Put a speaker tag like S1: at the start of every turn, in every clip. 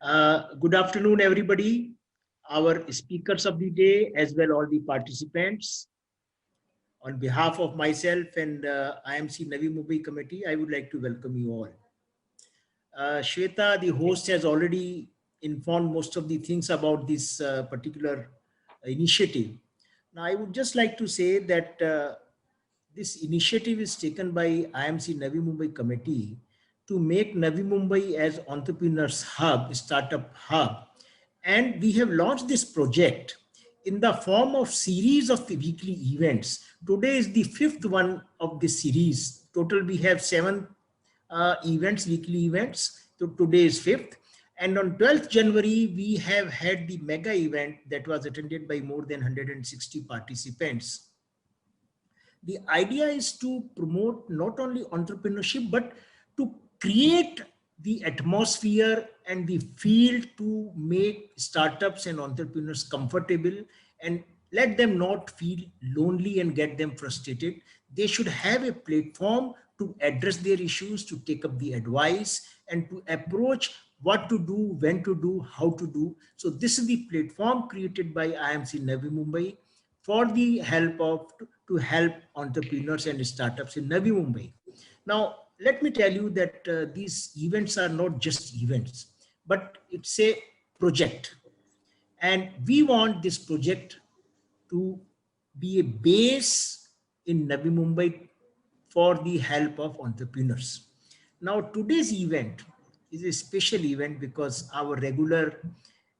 S1: Good afternoon, everybody. Our speakers of the day, as well all the participants. On behalf of myself and IMC Navi Mumbai Committee, I would like to welcome you all. Shweta, the host, has already informed most of the things about this particular initiative. Now, I would just like to say that this initiative is taken by IMC Navi Mumbai Committee to make Navi Mumbai as entrepreneurs hub, startup hub. And we have launched this project in the form of series of the weekly events. Today is the fifth one of this series. Total we have seven events, weekly events. So today is fifth. And on 12th January, we have had the mega event that was attended by more than 160 participants. The idea is to promote not only entrepreneurship, but to create the atmosphere and the field to make startups and entrepreneurs comfortable and let them not feel lonely and get them frustrated. They should have a platform to address their issues, to take up the advice and to approach what to do, when to do, how to do. So this is the platform created by IMC Navi Mumbai for the help of to help entrepreneurs and startups in Navi Mumbai. Now, let me tell you that these events are not just events, but it's a project. And we want this project to be a base in Navi Mumbai for the help of entrepreneurs. Now, today's event is a special event because our regular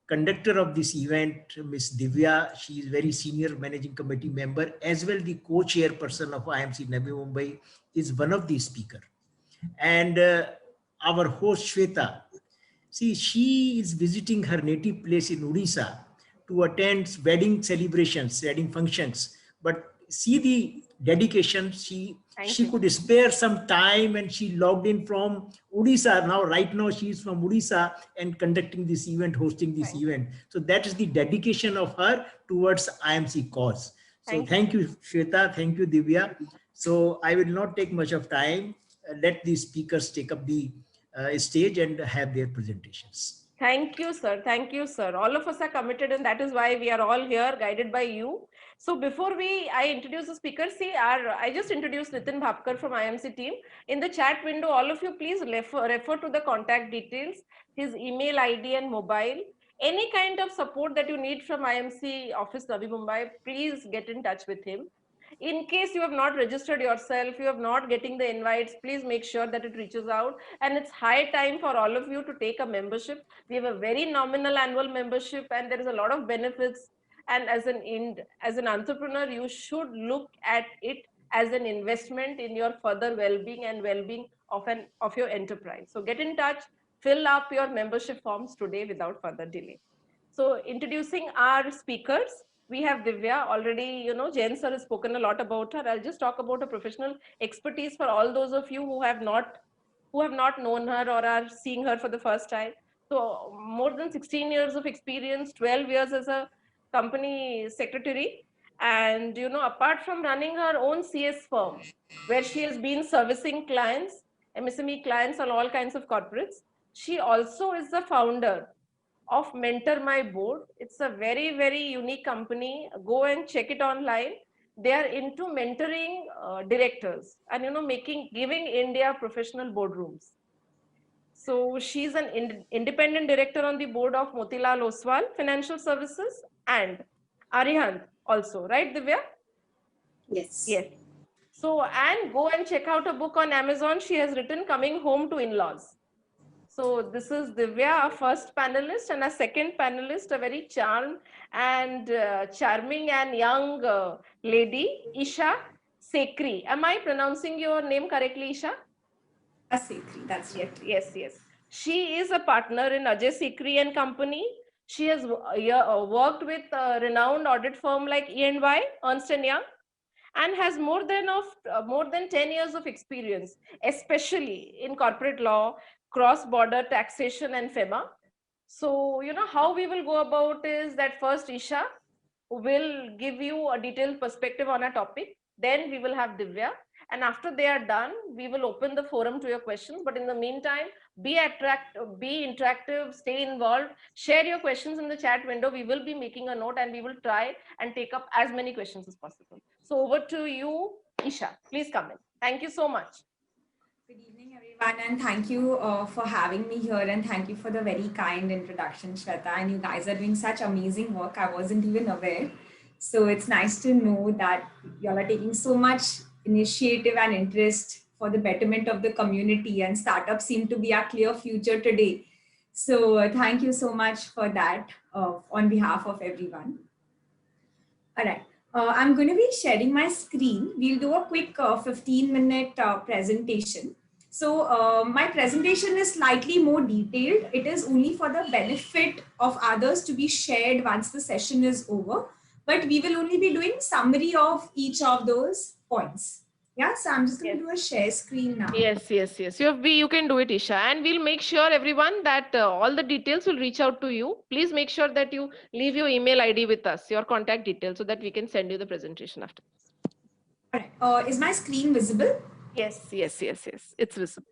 S1: conductor of this event, Ms. Divya, she is very senior managing committee member, as well the co-chairperson of IMC Navi Mumbai, is one of the speaker. And our host Shweta, see, she is visiting her native place in Odisha to attend wedding celebrations, wedding functions. But see the dedication, she could spare some time and she logged in from Odisha. Now, right now, she is from Odisha and conducting this event, hosting this event. So that is the dedication of her towards IMC cause. So thank you, Shweta. Thank you, Divya. So I will not take much of time. Let the speakers take up the stage and have their presentations.
S2: Thank you, sir. Thank you, sir. All of us are committed, and that is why we are all here, guided by you. So before I introduce the speaker, see, I just introduced Nitin Bhapkar from IMC team. In the chat window, all of you please refer to the contact details, his email ID and mobile. Any kind of support that you need from IMC office Navi Mumbai, please get in touch with him. In case you have not registered yourself, you have not getting the invites, please make sure that it reaches out. And it's high time for all of you to take a membership. We have a very nominal annual membership and there is a lot of benefits. And as an entrepreneur, you should look at it as an investment in your further well-being and well-being of your enterprise. So get in touch, fill up your membership forms today without further delay. So introducing our speakers, we have Divya. Already, Jain sir has spoken a lot about her. I'll just talk about her professional expertise for all those of you who have not known her or are seeing her for the first time. So more than 16 years of experience, 12 years as a company secretary. And, apart from running her own CS firm, where she has been servicing clients, MSME clients on all kinds of corporates, she also is the founder of Mentor My Board. It's a very, very unique company. Go and check it online. They are into mentoring directors and giving India professional boardrooms. So she's an independent director on the board of Motilal Oswal Financial Services and Arihant also, right, Divya?
S3: Yes.
S2: Yes. So, and go and check out a book on Amazon. She has written Coming Home to In-Laws. So this is Divya, our first panelist, and our second panelist, a very charming and young lady, Isha Sekri. Am I pronouncing your name correctly, Isha?
S3: Sekri, that's
S2: Yes,
S3: right.
S2: yes, yes. She is a partner in Ajay Sikri and Company. She has worked with a renowned audit firm like E&Y, Ernst and Young, and has more than 10 years of experience, especially in corporate law, cross-border taxation, and FEMA. So, how we will go about is that first Isha will give you a detailed perspective on a topic. Then we will have Divya. And after they are done, we will open the forum to your questions. But in the meantime, be interactive, stay involved, share your questions in the chat window. We will be making a note and we will try and take up as many questions as possible. So over to you, Isha. Please come in. Thank you so much.
S4: Good evening, everyone, and thank you for having me here, and thank you for the very kind introduction, Shweta. And you guys are doing such amazing work. I wasn't even aware. So it's nice to know that y'all are taking so much initiative and interest for the betterment of the community, and startups seem to be our clear future today. So thank you so much for that on behalf of everyone. All right. I'm going to be sharing my screen. We'll do a quick 15-minute presentation. So my presentation is slightly more detailed. It is only for the benefit of others to be shared once the session is over. But we will only be doing summary of each of those points. Yeah, so I'm just going to do a share screen now.
S2: Yes. You can do it, Isha. And we'll make sure, everyone, that all the details will reach out to you. Please make sure that you leave your email ID with us, your contact details, so that we can send you the presentation after this.
S4: All right. Is my screen visible?
S2: Yes. It's visible.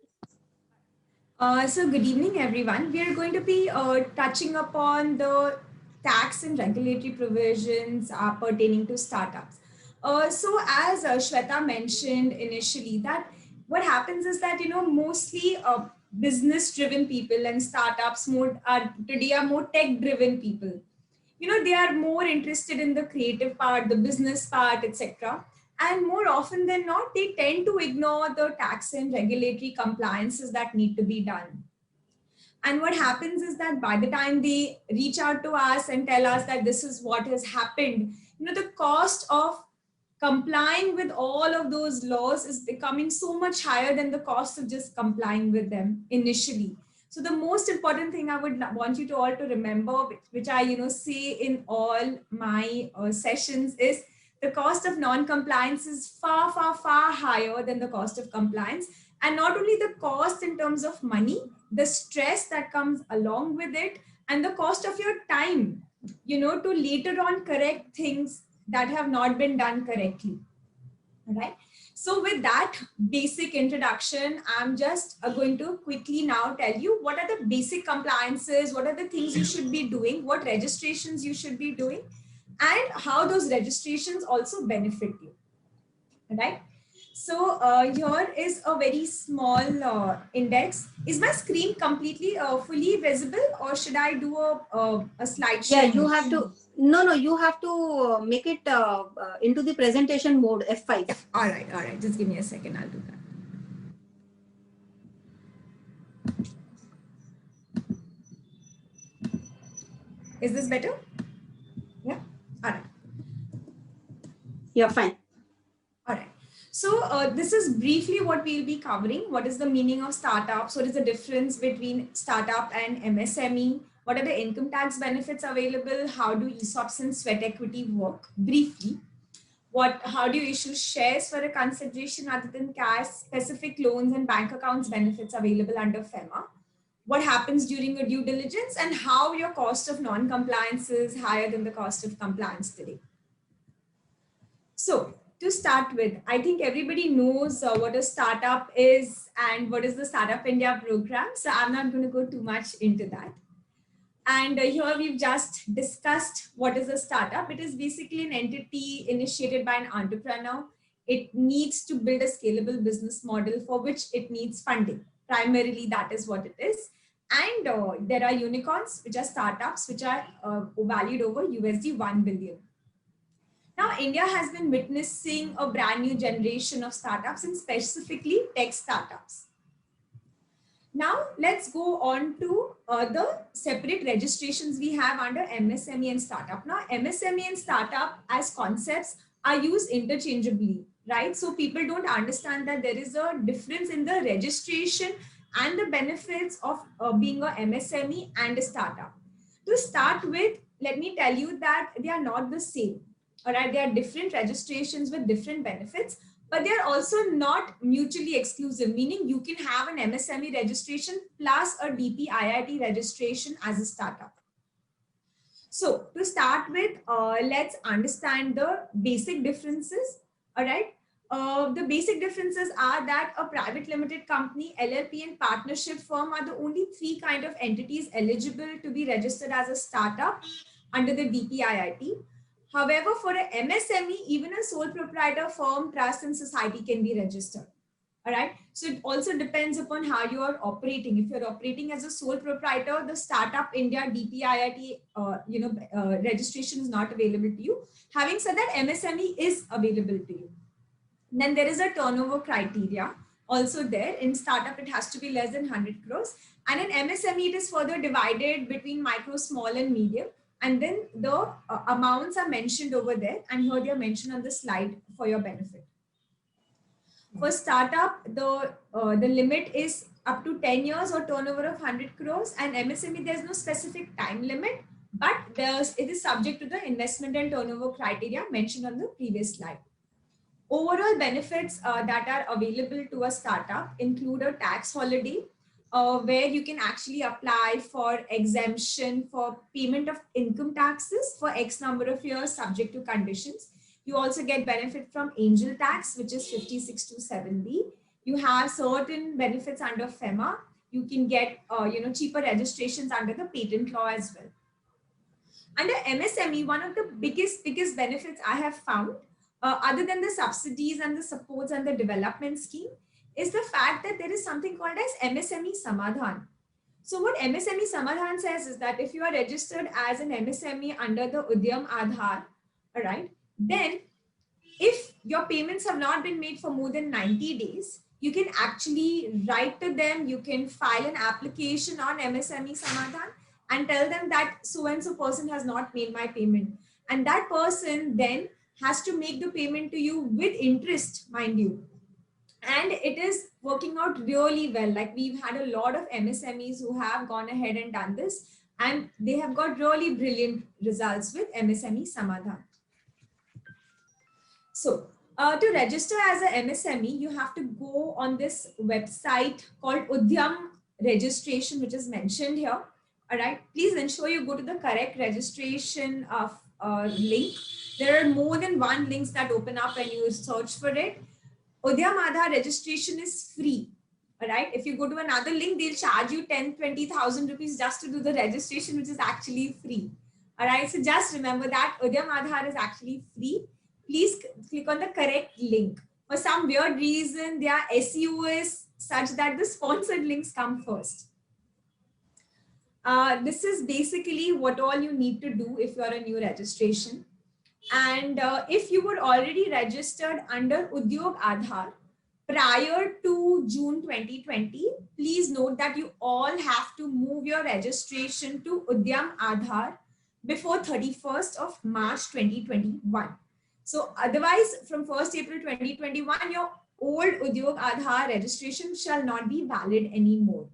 S4: So good evening, everyone. We are going to be touching upon the tax and regulatory provisions pertaining to startups. So as Shweta mentioned initially, that what happens is that, mostly business driven people and startups today are more tech driven people. They are more interested in the creative part, the business part, etc. And more often than not, they tend to ignore the tax and regulatory compliances that need to be done. And what happens is that by the time they reach out to us and tell us that this is what has happened, the cost of complying with all of those laws is becoming so much higher than the cost of just complying with them initially. So the most important thing I would want you to all to remember, which I say in all my sessions, is the cost of non-compliance is far higher than the cost of compliance. And not only the cost in terms of money, the stress that comes along with it, and the cost of your time, to later on correct things that have not been done correctly. All right. So with that basic introduction, I'm just going to quickly now tell you what are the basic compliances, what are the things you should be doing, what registrations you should be doing, and how those registrations also benefit you. All right. So here is a very small index. Is my screen completely fully visible, or should I do a slideshow?
S3: Yeah, you have to. No, you have to make it into the presentation mode, F5.
S4: Yeah. All right. Just give me a second. I'll do that. Is this better? Yeah. All right.
S3: Yeah, fine.
S4: All right. So this is briefly what we'll be covering. What is the meaning of startups? What is the difference between startup and MSME? What are the income tax benefits available? How do ESOPs and sweat equity work? Briefly, how do you issue shares for a consideration other than cash? Specific loans and bank accounts benefits available under FEMA? What happens during a due diligence, and how your cost of non-compliance is higher than the cost of compliance today? So to start with, I think everybody knows what a startup is and what is the Startup India program. So I'm not going to go too much into that. And here we've just discussed what is a startup. It is basically an entity initiated by an entrepreneur. It needs to build a scalable business model for which it needs funding. Primarily, that is what it is. And there are unicorns, which are startups, which are valued over USD 1 billion. Now, India has been witnessing a brand new generation of startups, and specifically tech startups. Now, let's go on to the separate registrations we have under MSME and startup. Now, MSME and startup as concepts are used interchangeably, right? So people don't understand that there is a difference in the registration and the benefits of being a MSME and a startup. To start with, let me tell you that they are not the same. All right, they are different registrations with different benefits, but they are also not mutually exclusive, meaning you can have an MSME registration plus a DPIIT registration as a startup. So to start with, let's understand the basic differences. All right. The basic differences are that a private limited company, LLP, and partnership firm are the only three kind of entities eligible to be registered as a startup under the DPIIT. However, for a MSME, even a sole proprietor firm, trust, and society can be registered. All right. So it also depends upon how you are operating. If you're operating as a sole proprietor, the Startup India DPIIT registration is not available to you. Having said that, MSME is available to you. Then there is a turnover criteria also there. In startup, it has to be less than 100 crores. And in MSME, it is further divided between micro, small, and medium. And then the amounts are mentioned over there. And here they are mentioned on the slide for your benefit. For startup, the limit is up to 10 years or turnover of 100 crores. And MSME, there's no specific time limit, but it is subject to the investment and turnover criteria mentioned on the previous slide. Overall benefits that are available to a startup include a tax holiday where you can actually apply for exemption for payment of income taxes for X number of years subject to conditions. You also get benefit from angel tax, which is 5627B. You have certain benefits under FEMA. You can get cheaper registrations under the patent law as well. Under MSME, one of the biggest benefits I have found, other than the subsidies and the supports and the development scheme, is the fact that there is something called as MSME Samadhan. So what MSME Samadhan says is that if you are registered as an MSME under the Udyam Aadhaar, all right, then if your payments have not been made for more than 90 days, you can actually write to them, you can file an application on MSME Samadhan and tell them that so-and-so person has not made my payment. And that person then has to make the payment to you with interest, mind you. And it is working out really well. Like we've had a lot of MSMEs who have gone ahead and done this, and they have got really brilliant results with MSME Samadhan. So to register as a MSME, you have to go on this website called Udyam Registration, which is mentioned here. All right, please ensure you go to the correct registration link. There are more than one links that open up when you search for it. Udyam Aadhaar registration is free. All right, if you go to another link, they'll charge you 10,000-20,000 rupees just to do the registration, which is actually free. All right, so just remember that Udyam Aadhaar is actually free. Please click on the correct link. For some weird reason, their SEO is such that the sponsored links come first. This is basically what all you need to do if you're a new registration. And if you were already registered under Udyog Aadhaar prior to June 2020, please note that you all have to move your registration to Udyam Aadhaar before 31st of March 2021. So otherwise, from 1st April 2021, your old Udyog Aadhaar registration shall not be valid anymore.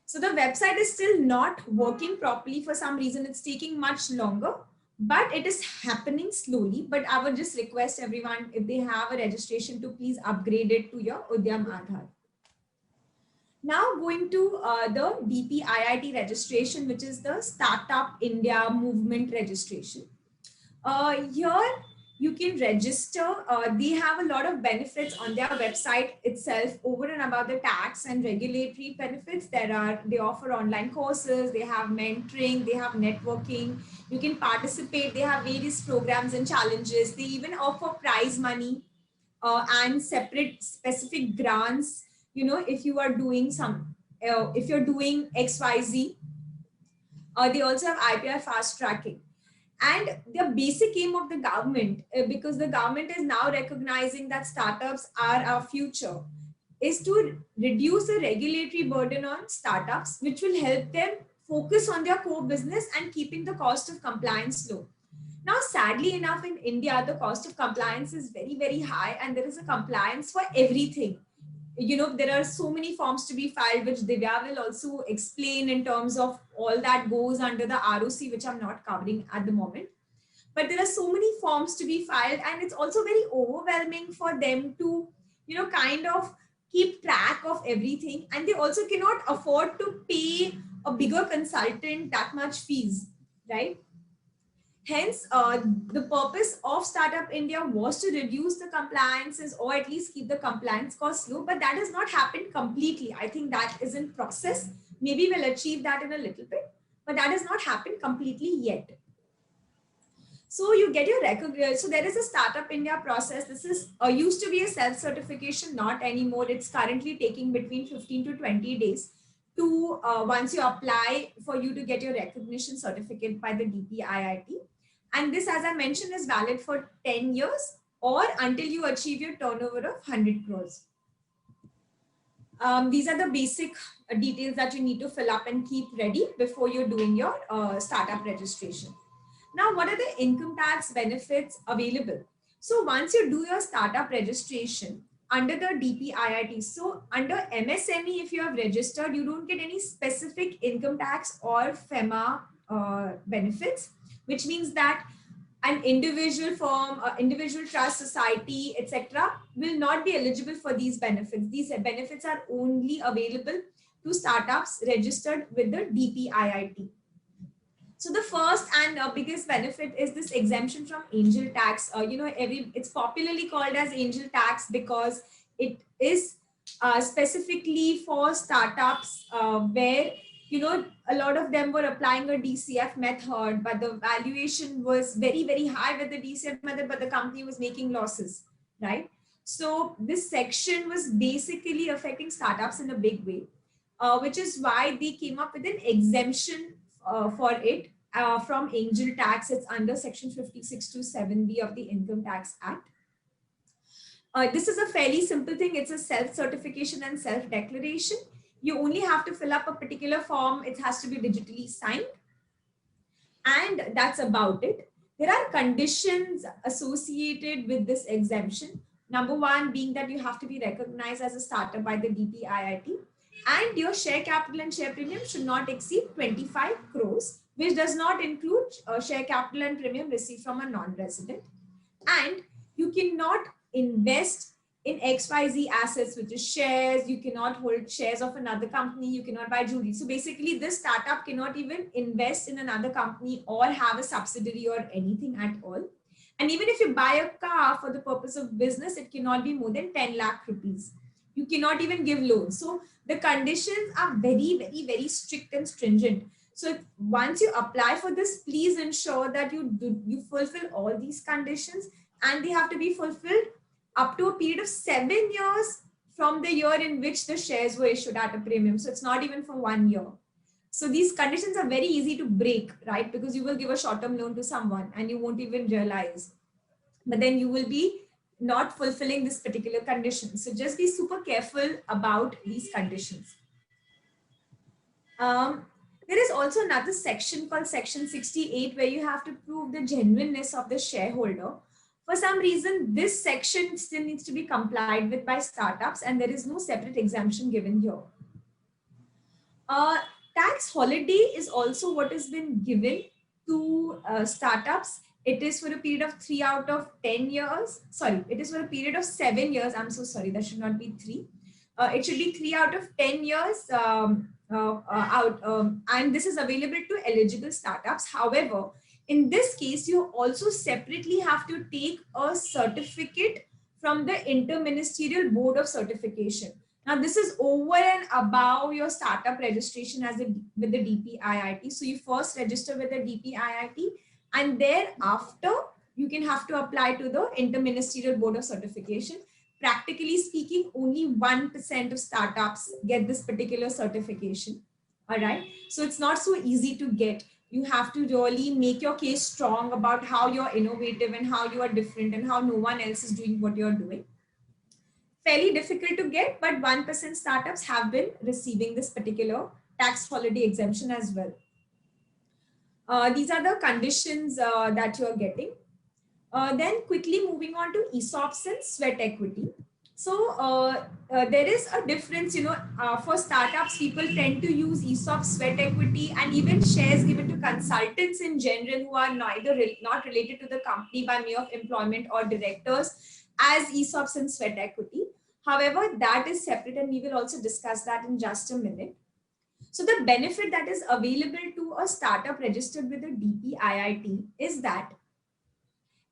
S4: So the website is still not working properly. For some reason, it's taking much longer, but it is happening slowly. But I would just request everyone, if they have a registration, to please upgrade it to your Udyam Aadhaar. Now going to the DPIIT registration, which is the Startup India Movement registration. Here you can register. They have a lot of benefits on their website itself over and above the tax and regulatory benefits. They offer online courses, they have mentoring, they have networking, you can participate, they have various programs and challenges. They even offer prize money and separate specific grants, if you are doing if you're doing XYZ. They also have IPR fast tracking. And the basic aim of the government, because the government is now recognizing that startups are our future, is to reduce the regulatory burden on startups, which will help them focus on their core business and keeping the cost of compliance low. Now, sadly enough, in India, the cost of compliance is very, very high, and there is a compliance for everything. There are so many forms to be filed, which Divya will also explain in terms of all that goes under the ROC, which I'm not covering at the moment. But there are so many forms to be filed, and it's also very overwhelming for them to, kind of keep track of everything. And they also cannot afford to pay a bigger consultant that much fees, right? Hence, the purpose of Startup India was to reduce the compliances or at least keep the compliance costs low, but that has not happened completely. I think that is in process. Maybe we'll achieve that in a little bit, but that has not happened completely yet. So you get your recognition. So there is a Startup India process. This is used to be a self-certification, not anymore. It's currently taking between 15 to 20 days to once you apply for you to get your recognition certificate by the DPIIT. And this, as I mentioned, is valid for 10 years or until you achieve your turnover of 100 crores. These are the basic details that you need to fill up and keep ready before you're doing your startup registration. Now, what are the income tax benefits available? So once you do your startup registration under the DPIIT, so under MSME, if you have registered, you don't get any specific income tax or FEMA benefits, which means that an individual firm, individual trust society, etc., will not be eligible for these benefits. These benefits are only available to startups registered with the DPIIT. So the first and biggest benefit is this exemption from angel tax. It's popularly called as angel tax because it is specifically for startups where, a lot of them were applying a DCF method, but the valuation was very, very high with the DCF method, but the company was making losses, right? So this section was basically affecting startups in a big way, which is why they came up with an exemption for it from angel tax. It's under section 56(2)(7)(b) of the Income Tax Act. This is a fairly simple thing. It's a self-certification and self-declaration. You only have to fill up a particular form. It has to be digitally signed. And that's about it. There are conditions associated with this exemption. Number one being that you have to be recognized as a startup by the DPIIT. And your share capital and share premium should not exceed 25 crores, which does not include share capital and premium received from a non-resident. And you cannot invest in XYZ assets, which is shares. You cannot hold shares of another company. You cannot buy jewelry. So basically, this startup cannot even invest in another company or have a subsidiary or anything at all. And even if you buy a car for the purpose of business, it cannot be more than 10 lakh rupees. You cannot even give loans. So the conditions are very, very, very strict and stringent. So once you apply for this, please ensure that you fulfill all these conditions, and they have to be fulfilled up to a period of 7 years from the year in which the shares were issued at a premium. So it's not even for 1 year. So these conditions are very easy to break, right? Because you will give a short-term loan to someone and you won't even realize, but then you will be not fulfilling this particular condition. So just be super careful about these conditions. There is also another section called section 68 where you have to prove the genuineness of the shareholder. For some reason, this section still needs to be complied with by startups, and there is no separate exemption given here. Tax holiday is also what has been given to startups. It is for a period of 3 out of 10 years. Sorry, it is for a period of 7 years. I'm so sorry, that should not be 3. It should be 3 out of 10 years and this is available to eligible startups. However, in this case, you also separately have to take a certificate from the Inter-Ministerial Board of Certification. Now, this is over and above your startup registration with the DPIIT. So you first register with the DPIIT, and thereafter you can have to apply to the Inter-Ministerial Board of Certification. Practically speaking, only 1% of startups get this particular certification. All right. So it's not so easy to get. You have to really make your case strong about how you're innovative and how you are different and how no one else is doing what you're doing. Fairly difficult to get, but 1% startups have been receiving this particular tax holiday exemption as well. These are the conditions that you're getting. Then quickly moving on to ESOPs and sweat equity. So there is a difference, for startups, people tend to use ESOP, sweat equity, and even shares given to consultants in general who are not related to the company by way of employment or directors as ESOPs and sweat equity. However, that is separate, and we will also discuss that in just a minute. So the benefit that is available to to a startup registered with the DPIIT is that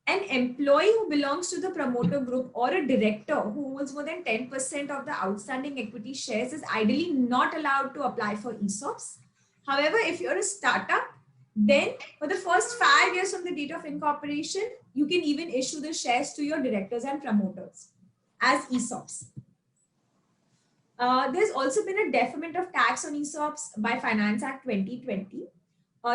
S4: an employee who belongs to the promoter group or a director who owns more than 10% of the outstanding equity shares is ideally not allowed to apply for ESOPs. However, if you're a startup, then for the first 5 years from the date of incorporation, you can even issue the shares to your directors and promoters as ESOPs. There's also been a deferment of tax on ESOPs by Finance Act 2020.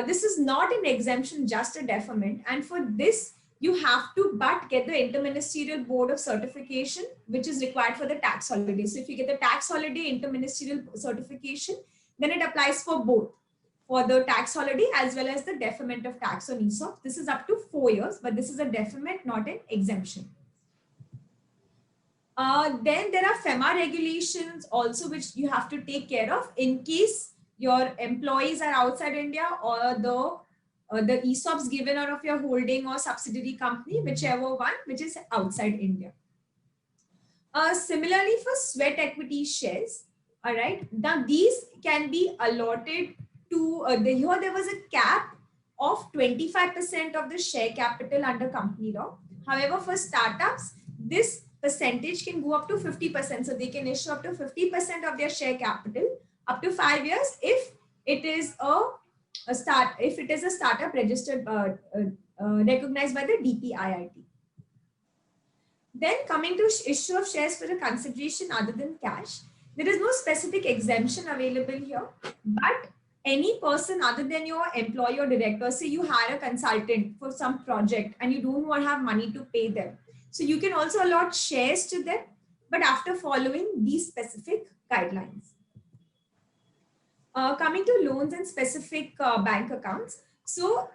S4: This is not an exemption, just a deferment. And for this, you have to but get the Interministerial Board of Certification, which is required for the tax holiday. So if you get the tax holiday interministerial certification, then it applies for both, for the tax holiday as well as the deferment of tax on ESOP. This is up to 4 years, but this is a deferment, not an exemption. Then there are FEMA regulations also, which you have to take care of in case your employees are outside India, or the ESOPs given out of your holding or subsidiary company, whichever one, which is outside India. Similarly for sweat equity shares, all right, now these can be allotted to, here there was a cap of 25% of the share capital under company law. However, for startups, this percentage can go up to 50%. So they can issue up to 50% of their share capital up to 5 years if it is a startup registered, recognized by the DPIIT. Then coming to issue of shares for a consideration other than cash, there is no specific exemption available here, but any person other than your employee or director, say you hire a consultant for some project and you don't want to have money to pay them, so you can also allot shares to them, but after following these specific guidelines. Coming to loans and specific bank accounts. So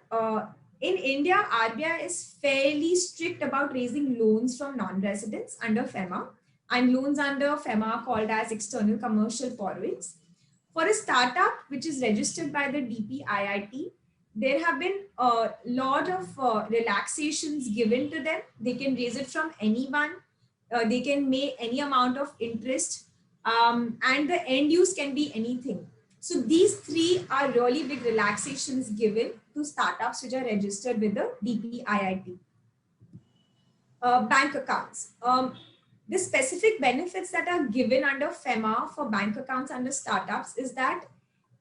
S4: in India, RBI is fairly strict about raising loans from non-residents under FEMA, and loans under FEMA are called as external commercial borrowings. For a startup which is registered by the DPIIT, there have been a lot of relaxations given to them. They can raise it from anyone. They can make any amount of interest, and the end use can be anything. So these three are really big relaxations given to startups which are registered with the DPIIT. Bank accounts. The specific benefits that are given under FEMA for bank accounts under startups is that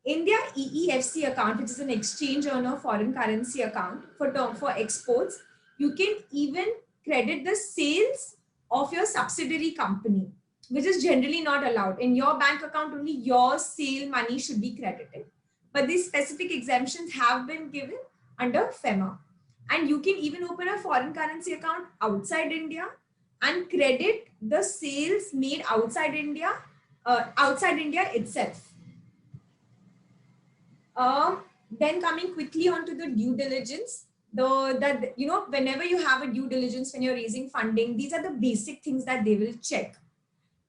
S4: in their EEFC account, which is an exchange earner foreign currency account for exports, you can even credit the sales of your subsidiary company, which is generally not allowed. In your bank account, only your sale money should be credited. But these specific exemptions have been given under FEMA. And you can even open a foreign currency account outside India and credit the sales made outside India itself. Then coming quickly onto the due diligence, whenever you have a due diligence when you're raising funding, these are the basic things that they will check.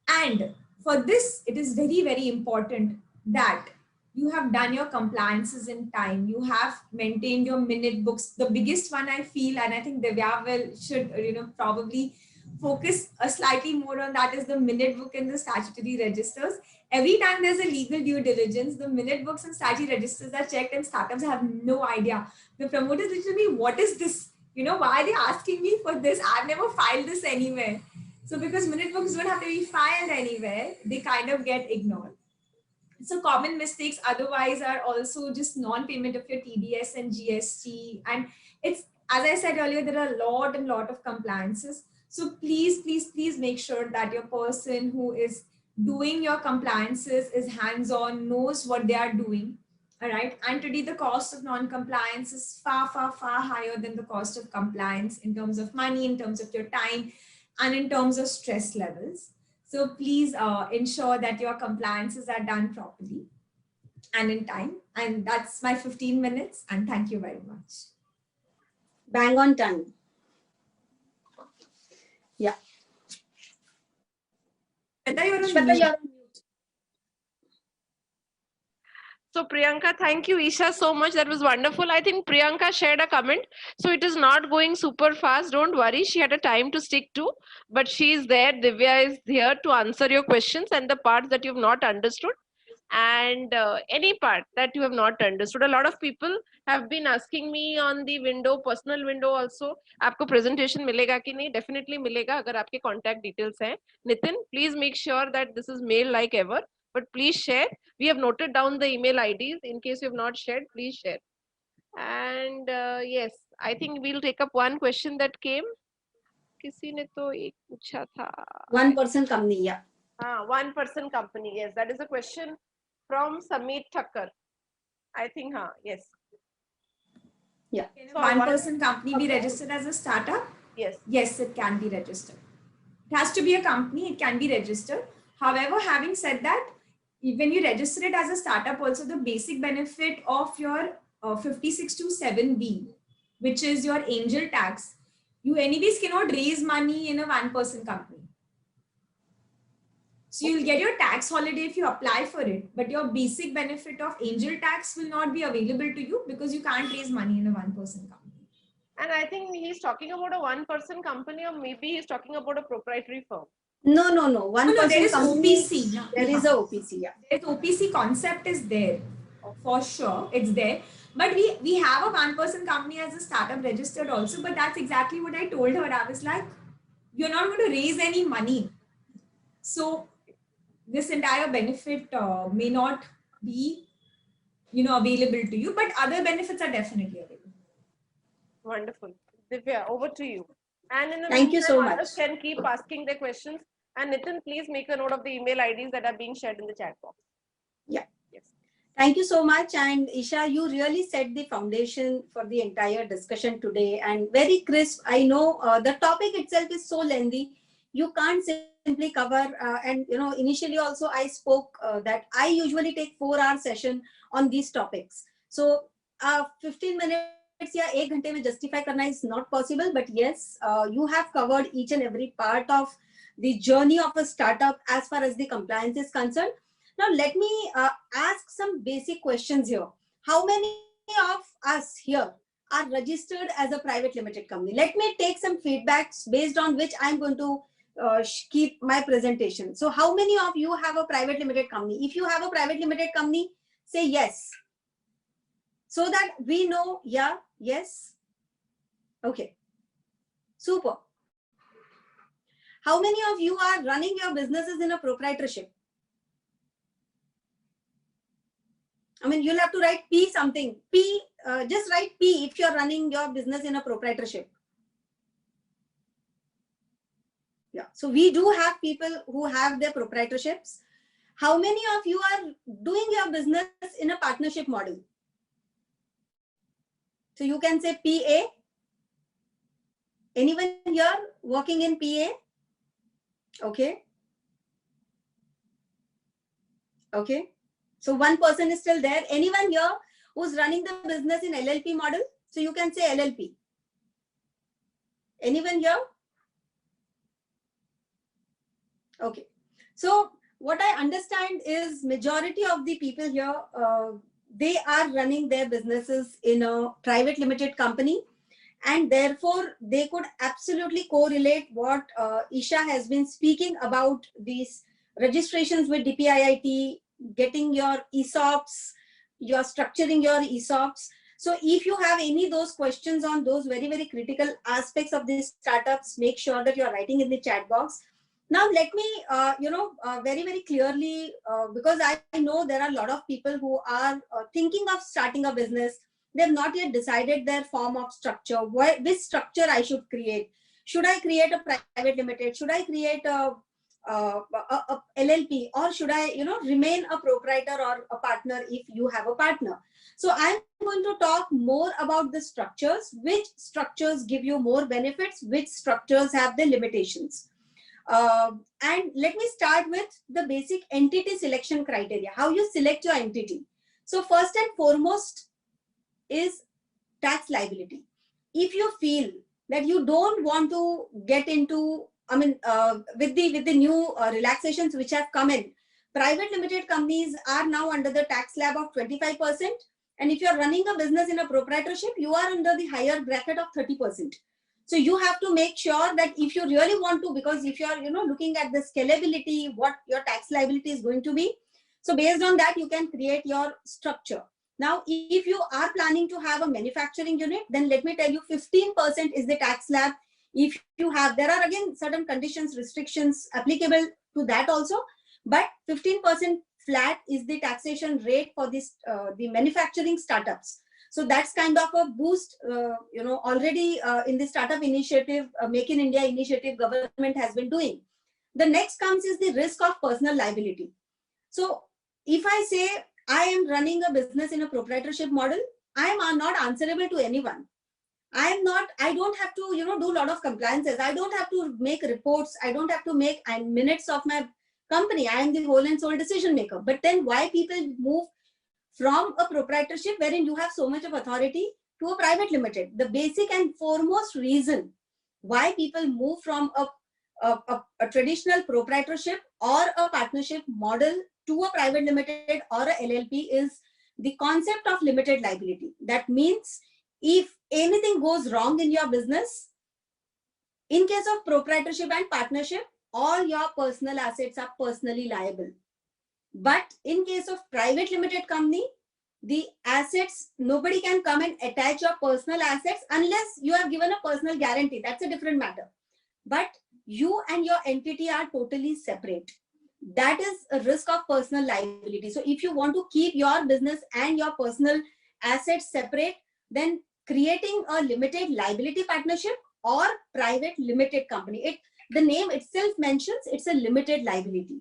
S4: And for this, it is very, very important that you have done your compliances in time. You have maintained your minute books. The biggest one I feel, and I think Divya should probably focus slightly more on that, is the minute book and the statutory registers. Every time there's a legal due diligence, the minute books and statutory registers are checked, and startups have no idea. The promoters literally, what is this? Why are they asking me for this? I've never filed this anywhere. So because minute books don't have to be filed anywhere, they kind of get ignored. So common mistakes otherwise are also just non-payment of your TDS and GST. And it's, as I said earlier, there are a lot of compliances. So please, please, please make sure that your person who is doing your compliances is hands-on, knows what they are doing. All right. And today the cost of non-compliance is far, far, far higher than the cost of compliance in terms of money, in terms of your time, and in terms of stress levels. So please ensure that your compliances are done properly and in time. And that's my 15 minutes. And thank you very much.
S3: Bang on time. Yeah.
S4: Shweta, you're on
S3: Shweta,
S4: mute.
S3: you're on mute.
S2: So Priyanka, thank you, Isha, so much. That was wonderful. I think Priyanka shared a comment. So it is not going super fast. Don't worry. She had a time to stick to, but she is there. Divya is here to answer your questions and the parts that you've not understood. and any part that you have not understood. A lot of people have been asking me on the window, personal window also, आपको presentation मिलेगा कि नहीं? Definitely मिलेगा अगर आपके contact details हैं. Nitin, please make sure that this is mail like ever, but please share. We have noted down the email IDs. In case you have not shared, please share. And yes, I think we'll take up one question that came. किसी ने तो एक पूछा था.
S3: 1% company, yeah.
S2: 1% company. Yes, that is a question from Sameet Thakkar. I think, yes.
S3: Yeah.
S4: Can a
S2: So,
S4: 1% company be registered as a startup?
S2: Yes.
S4: Yes, it can be registered. It has to be a company, it can be registered. However, having said that, when you register it as a startup, also the basic benefit of your 5627B, which is your angel tax, you anyways cannot raise money in a 1% company. So you'll get your tax holiday if you apply for it, but your basic benefit of angel tax will not be available to you because you can't raise money in a 1% company.
S2: And I think he's talking about a 1% company, or maybe he's talking about a proprietary firm.
S3: No. 1%
S4: there is
S3: company,
S4: OPC.
S3: There is a OPC, yeah.
S4: There's OPC concept is there, for sure, it's there. But we have a 1% company as a startup registered also, but that's exactly what I told her. I was like, you're not going to raise any money. So this entire benefit may not be, available to you, but other benefits are definitely available.
S2: Wonderful. Divya, over to you. And in the
S3: Thank you so
S2: meantime, others
S3: much.
S2: can keep asking their questions. And Nitin, please make a note of the email IDs that are being shared in the chat box.
S3: Yeah.
S2: Yes.
S3: Thank you so much. And Isha, you really set the foundation for the entire discussion today, and very crisp. I know the topic itself is so lengthy. You can't simply cover, and initially also I spoke that I usually take 4-hour session on these topics. So 15 minutes या 1 घंटे में justify करना is not possible, but yes, you have covered each and every part of the journey of a startup as far as the compliance is concerned. Now let me ask some basic questions here. How many of us here are registered as a private limited company? Let me take some feedbacks based on which I'm going to keep my presentation. So how many of you have a private limited company? If you have a private limited company, say yes. So that we know, yeah, yes. Okay, super. How many of you are running your businesses in a proprietorship? I mean, you'll have to write P something. P, just write P if you're running your business in a proprietorship. Yeah, so we do have people who have their proprietorships. How many of you are doing your business in a partnership model? So you can say PA. Anyone here working in PA? Okay. Okay. So one person is still there. Anyone here who's running the business in LLP model? So you can say LLP. Anyone here? Okay. So what I understand is majority of the people here, they are running their businesses in a private limited company, and therefore they could absolutely correlate what Isha has been speaking about, these registrations with DPIIT, getting your ESOPs, you're structuring your ESOPs. So if you have any of those questions on those very, very critical aspects of these startups, make sure that you're writing in the chat box. Now, let me, very, very clearly, because I know there are a lot of people who are thinking of starting a business. They've not yet decided their form of structure, which structure I should create. Should I create a private limited? Should I create a LLP, or should I, remain a proprietor or a partner if you have a partner? So I'm going to talk more about the structures, which structures give you more benefits, which structures have the limitations. And let me start with the basic entity selection criteria, how you select your entity. So first and foremost is tax liability. If you feel that you don't want to get into, with the new relaxations which have come in, private limited companies are now under the tax slab of 25%. And if you're running a business in a proprietorship, you are under the higher bracket of 30%. So you have to make sure that if you really want to, because if you're, looking at the scalability, what your tax liability is going to be. So based on that, you can create your structure. Now, if you are planning to have a manufacturing unit, then let me tell you, 15% is the tax slab. If you have, there are again certain conditions, restrictions applicable to that also, but 15% flat is the taxation rate for this the manufacturing startups. So that's kind of a boost, already in the startup initiative, Make in India initiative, government has been doing. The next comes is the risk of personal liability. So if I say I am running a business in a proprietorship model, I am not answerable to anyone. I don't have to, do a lot of compliances. I don't have to make reports. I don't have to make minutes of my company. I am the whole and sole decision maker. But then why people move from a proprietorship wherein you have so much of authority to a private limited? The basic and foremost reason why people move from a traditional proprietorship or a partnership model to a private limited or a LLP is the concept of limited liability. That means if anything goes wrong in your business, in case of proprietorship and partnership, all your personal assets are personally liable. But in case of private limited company, the assets, nobody can come and attach your personal assets unless you have given a personal guarantee. That's a different matter. But you and your entity are totally separate. That is a risk of personal liability. So if you want to keep your business and your personal assets separate, then creating a limited liability partnership or private limited company. The name itself mentions it's a limited liability.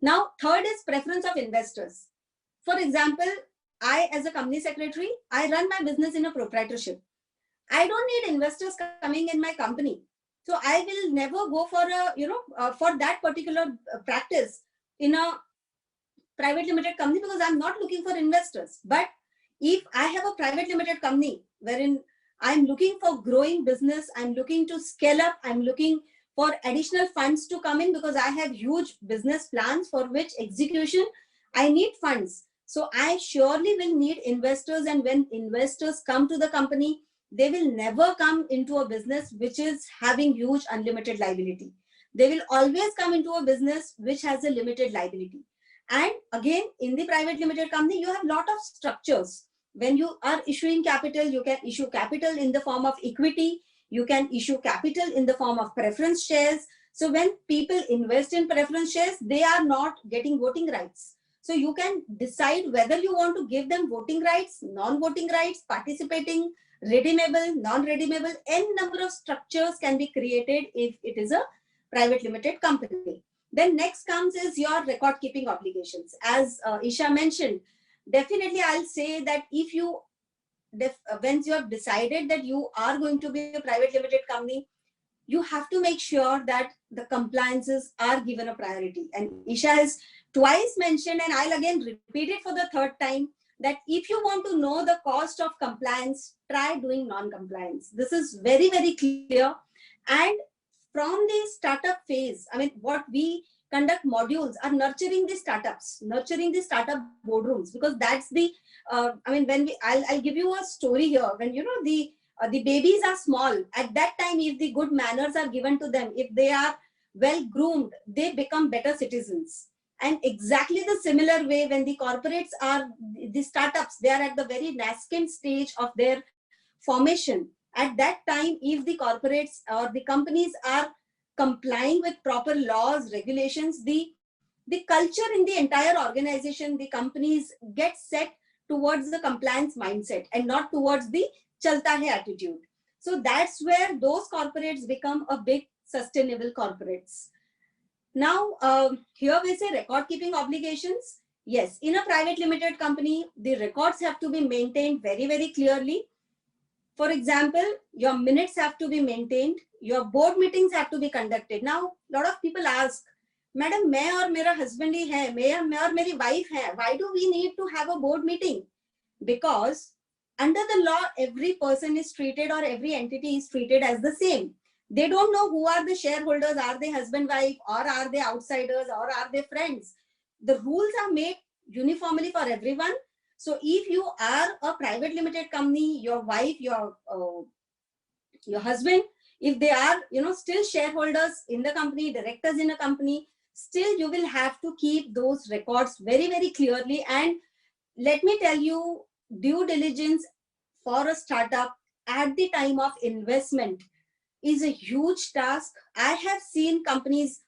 S3: Now, third is preference of investors. For example, I, as a company secretary, I run my business in a proprietorship. I don't need investors coming in my company. So I will never go for for that particular practice in a private limited company because I'm not looking for investors. But if I have a private limited company wherein I'm looking for growing business, I'm looking to scale up, I'm looking for additional funds to come in because I have huge business plans for which execution I need funds. So I surely will need investors, and when investors come to the company, they will never come into a business which is having huge unlimited liability. They will always come into a business which has a limited liability. And again, in the private limited company, you have a lot of structures. When you are issuing capital, you can issue capital in the form of equity. You can issue capital in the form of preference shares. So when people invest in preference shares, they are not getting voting rights. So you can decide whether you want to give them voting rights, non-voting rights, participating, redeemable, non-redeemable. N number of structures can be created if it is a private limited company. Then next comes is your record keeping obligations. As Isha mentioned, definitely I'll say that if you, once you have decided that you are going to be a private limited company, you have to make sure that the compliances are given a priority. And Isha has twice mentioned, and I'll again repeat it for the third time, that if you want to know the cost of compliance, try doing non-compliance. This is very, very clear. And from the startup phase, I mean, what we conduct modules are nurturing the startups, nurturing the startup boardrooms, because that's the, I'll give you a story here. When, the babies are small, at that time, if the good manners are given to them, if they are well groomed, they become better citizens. And exactly the similar way, when the corporates are, the startups, they are at the very nascent stage of their formation. At that time, if the corporates or the companies are complying with proper laws, regulations, the culture in the entire organization, the companies get set towards the compliance mindset and not towards the chalta hai attitude. So that's where those corporates become a big sustainable corporates. Now, here we say record keeping obligations. Yes, in a private limited company, the records have to be maintained very, very clearly. For example, your minutes have to be maintained. Your board meetings have to be conducted. Now, a lot of people ask, Madam, मैं और मेरा husband ही है, मैं और मेरी wife है. Why do we need to have a board meeting? Because under the law, every person is treated, or every entity is treated as the same. They don't know who are the shareholders. Are they husband, wife, or are they outsiders, or are they friends? The rules are made uniformly for everyone. So if you are a private limited company, your wife, your husband, if they are, still shareholders in the company, directors in a company, still you will have to keep those records very, very clearly. And let me tell you, due diligence for a startup at the time of investment is a huge task. I have seen companies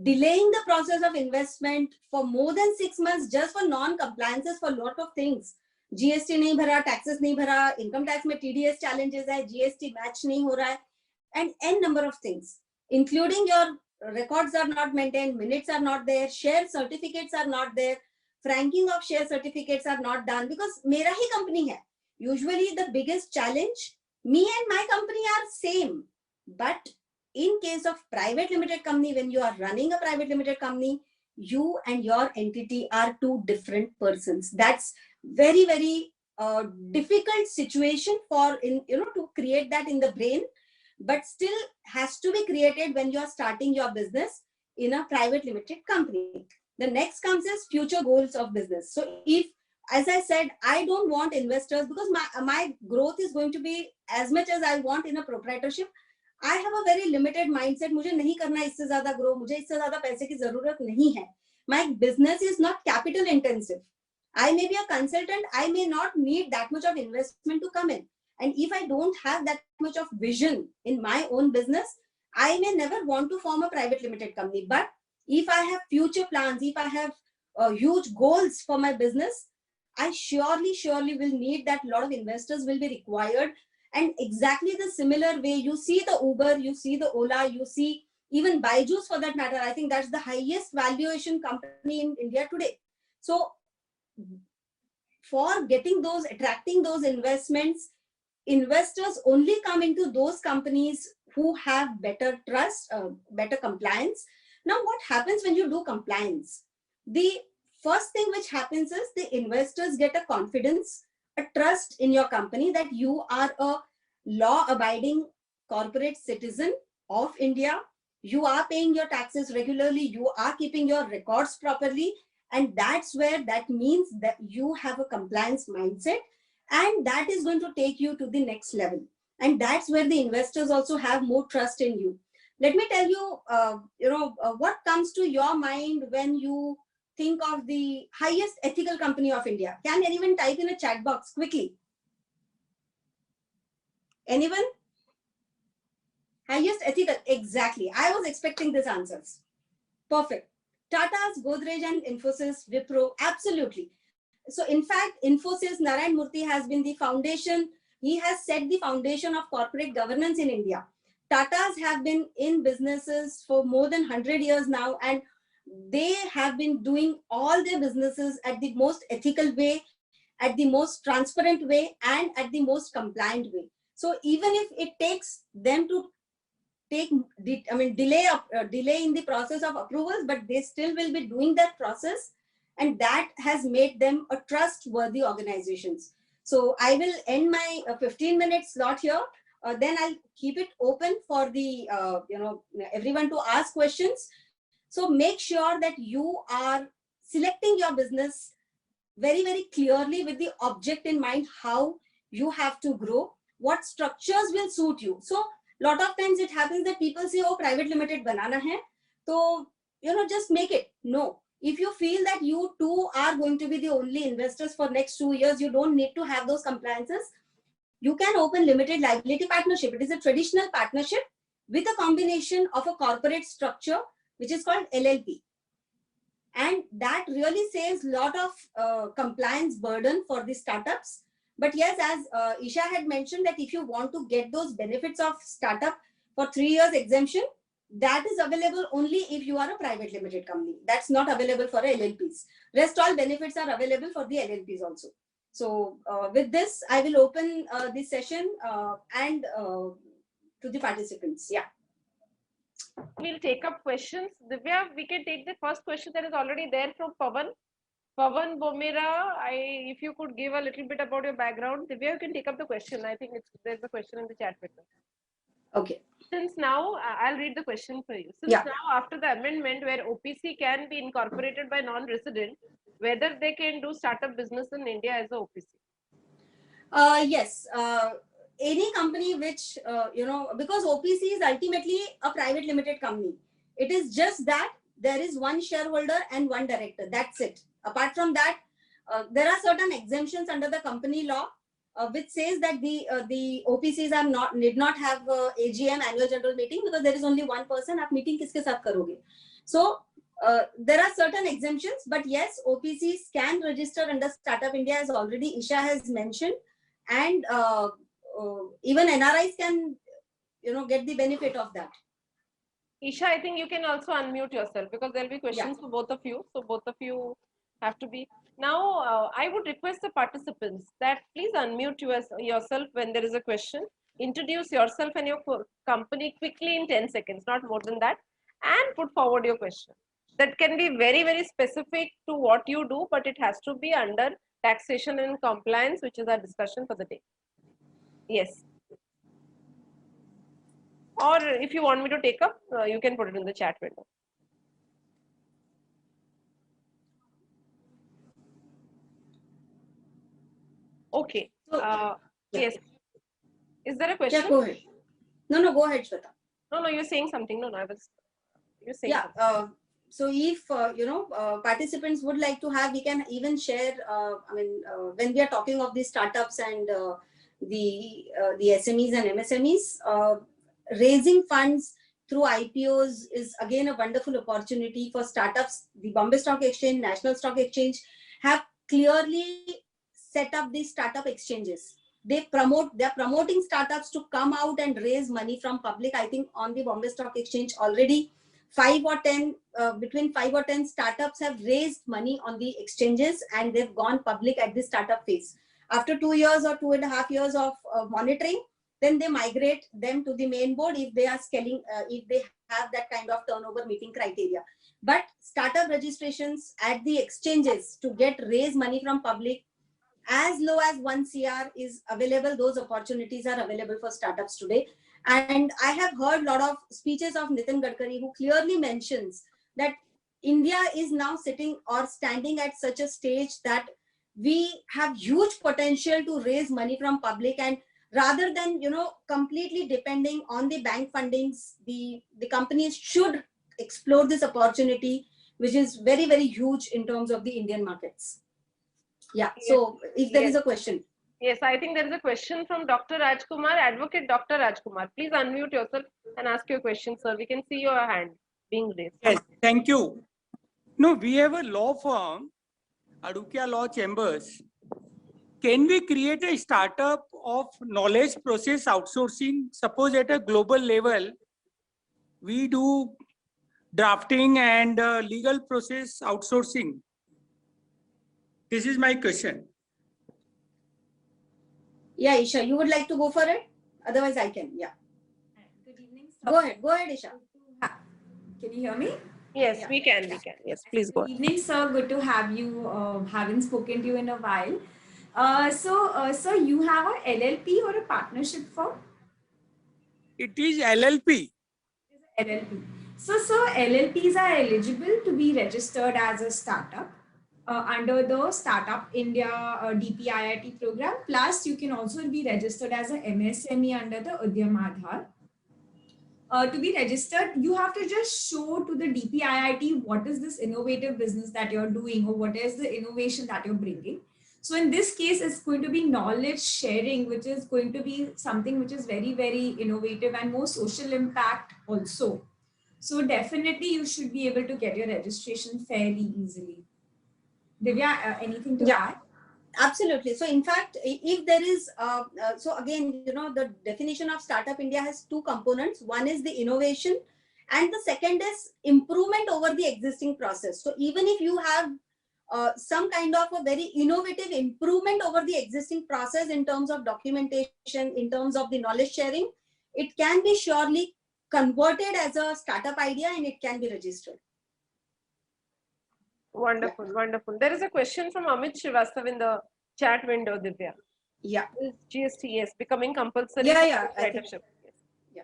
S3: delaying the process of investment for more than 6 months just for non-compliances for a lot of things. GST nahi bhara, taxes nahi bhara, income tax mein TDS challenges hai, GST match nahi ho raha hai, and n number of things, including your records are not maintained, minutes are not there, share certificates are not there, franking of share certificates are not done, because mera hi company hai. Usually the biggest challenge, me and my company are same, but in case of private limited company, when you are running a private limited company, you and your entity are two different persons. That's very, very difficult situation for to create that in the brain, but still has to be created when you are starting your business in a private limited company. The next comes is future goals of business. So if, as I said, I don't want investors, because my growth is going to be as much as I want in a proprietorship. I have a very limited mindset. मुझे नहीं करना इससे ज़्यादा grow, मुझे इससे ज़्यादा पैसे की ज़रूरत नहीं है. My business is not capital intensive. I may be a consultant. I may not need that much of investment to come in. And if I don't have that much of vision in my own business, I may never want to form a private limited company. But if I have future plans, if I have huge goals for my business, I surely will need that. A lot of investors will be required. And exactly the similar way, you see the Uber, you see the Ola, you see even Byju's for that matter. I think that's the highest valuation company in India today. So for getting those, attracting those investments, investors only come into those companies who have better trust, better compliance. Now, what happens when you do compliance? The first thing which happens is the investors get a confidence, a trust in your company that you are a law-abiding corporate citizen of India. You are paying your taxes regularly. You are keeping your records properly. And that's where that means that you have a compliance mindset, and that is going to take you to the next level. And that's where the investors also have more trust in you. Let me tell you, what comes to your mind when you think of the highest ethical company of India. Can anyone type in a chat box quickly? Anyone? Highest ethical, exactly. I was expecting these answers. Perfect. Tata's, Godrej and Infosys, Wipro, absolutely. So in fact, Infosys, Narayan Murthy has been the foundation. He has set the foundation of corporate governance in India. Tatas have been in businesses for more than 100 years now, and they have been doing all their businesses at the most ethical way, at the most transparent way, and at the most compliant way. So even if it takes them to delay in the process of approvals, but they still will be doing that process, and that has made them a trustworthy organizations. So I will end my 15-minute slot here. Then I'll keep it open for the everyone to ask questions. So make sure that you are selecting your business very, very clearly with the object in mind, how you have to grow, what structures will suit you. So a lot of times it happens that people say, oh, private limited banana hai, so just make it. No. If you feel that you two are going to be the only investors for next 2 years, you don't need to have those compliances. You can open limited liability partnership. It is a traditional partnership with a combination of a corporate structure, which is called LLP. And that really saves a lot of compliance burden for the startups. But yes, as Isha had mentioned, that if you want to get those benefits of startup for 3 years exemption, that is available only if you are a private limited company. That's not available for LLPs. Rest all benefits are available for the LLPs also. So with this, I will open the session and to the participants. Yeah.
S2: We'll take up questions. Divya, we can take the first question that is already there from Pavan. Pavan Bomera, if you could give a little bit about your background. Divya, you can take up the question. I think there's a question in the chat window.
S3: Okay.
S2: Since now, I'll read the question for you. Since now, after the amendment where OPC can be incorporated by non-resident, whether they can do startup business in India as a OPC?
S3: Yes. Any company which, because OPC is ultimately a private limited company. It is just that there is one shareholder and one director. That's it. Apart from that, there are certain exemptions under the company law, which says that the OPCs need not have AGM, annual general meeting, because there is only one person. आप meeting किसके साथ करोगे? So there are certain exemptions, but yes, OPCs can register under Startup India, as already Isha has mentioned, and even NRIs can, get the benefit of that.
S2: Isha, I think you can also unmute yourself, because there'll be questions for both of you. So both of you have to be. Now, I would request the participants that please unmute yourself when there is a question. Introduce yourself and your company quickly in 10 seconds, not more than that, and put forward your question. That can be very, very specific to what you do, but it has to be under taxation and compliance, which is our discussion for the day. Yes. Or if you want me to take up, you can put it in the chat window. Okay. Yes. Is there a question?
S3: Yeah, go ahead. No, go ahead, Shweta.
S2: No, you're saying something. No, I was. You're saying.
S3: Yeah. So if participants would like to have, we can even share. When we are talking of the startups and the SMEs and MSMEs, raising funds through IPOs is again a wonderful opportunity for startups. The Bombay Stock Exchange, National Stock Exchange have clearly set up these startup exchanges. They're promoting startups to come out and raise money from public. I think on the Bombay Stock Exchange already between 5 or 10 startups have raised money on the exchanges, and they've gone public at the startup phase. After 2 years or 2.5 years of monitoring, then they migrate them to the main board if they are scaling, if they have that kind of turnover meeting criteria. But startup registrations at the exchanges to raise money from public as low as 1 CR is available. Those opportunities are available for startups today. And I have heard a lot of speeches of Nitin Gadkari, who clearly mentions that India is now sitting or standing at such a stage that we have huge potential to raise money from public, and rather than completely depending on the bank fundings, the companies should explore this opportunity, which is very, very huge in terms of the Indian markets. Yeah. So if there is a question.
S2: Yes, I think there is a question from Dr. Rajkumar, Advocate Dr. Rajkumar. Please unmute yourself and ask your question, sir. We can see your hand being raised.
S5: Yes, thank you. No, we have a law firm, Adukia Law Chambers. Can we create a startup of knowledge process outsourcing? Suppose at a global level, we do drafting and legal process outsourcing. This is my question.
S3: Yeah, Isha, you would like to go for it? Otherwise, I can. Yeah.
S4: Good evening, sir.
S3: Go ahead, Isha.
S4: Can you hear me?
S2: Yes, we can. Yes, please go ahead.
S4: Good evening, sir. Good to have you. Haven't spoken to you in a while. Sir, you have a LLP or a partnership firm?
S5: It is LLP.
S4: It is LLP. So, LLPs are eligible to be registered as a startup under the Startup India DPIIT program. Plus, you can also be registered as an MSME under the Udyam Aadhar. To be registered, you have to just show to the DPIIT what is this innovative business that you're doing, or what is the innovation that you're bringing. So in this case, it's going to be knowledge sharing, which is going to be something which is very, very innovative and more social impact also. So definitely you should be able to get your registration fairly easily. Divya, anything to add?
S3: Absolutely. So in fact, if there is, so again, the definition of Startup India has two components. One is the innovation, and the second is improvement over the existing process. So even if you have some kind of a very innovative improvement over the existing process in terms of documentation, in terms of the knowledge sharing, it can be surely converted as a startup idea and it can be registered.
S2: Wonderful, wonderful. There is a question from Amit Srivastav in the chat window, Divya.
S3: Yeah.
S2: Is GST, yes, becoming compulsory?
S3: Yeah. Yeah.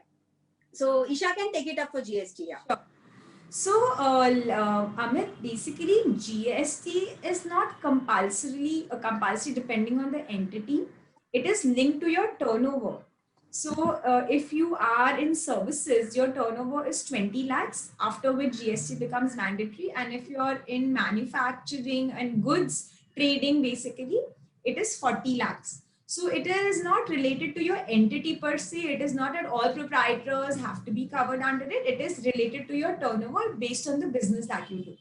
S3: So Isha can take it up for GST. Yeah.
S4: Sure. So, Amit, basically GST is not compulsory depending on the entity. It is linked to your turnover. So if you are in services, your turnover is 20 lakhs, after which GST becomes mandatory. And if you're in manufacturing and goods trading, basically, it is 40 lakhs. So it is not related to your entity per se. It is not that all proprietors have to be covered under it. It is related to your turnover based on the business that you do.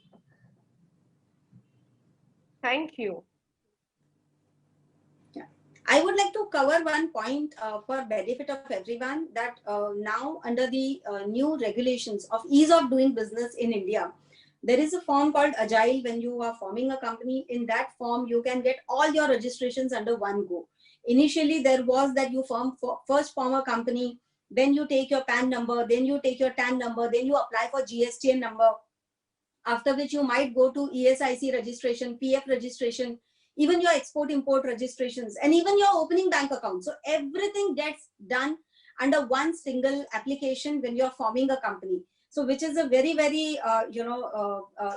S2: Thank you.
S3: I would like to cover one point for benefit of everyone, that now under the new regulations of ease of doing business in India, there is a form called Agile. When you are forming a company, in that form, you can get all your registrations under one go. Initially, there was that you first form a company, then you take your PAN number, then you take your TAN number, then you apply for GSTN number, after which you might go to ESIC registration, PF registration, even your export import registrations, and even your opening bank account. So everything gets done under one single application when you're forming a company. So which is a very, very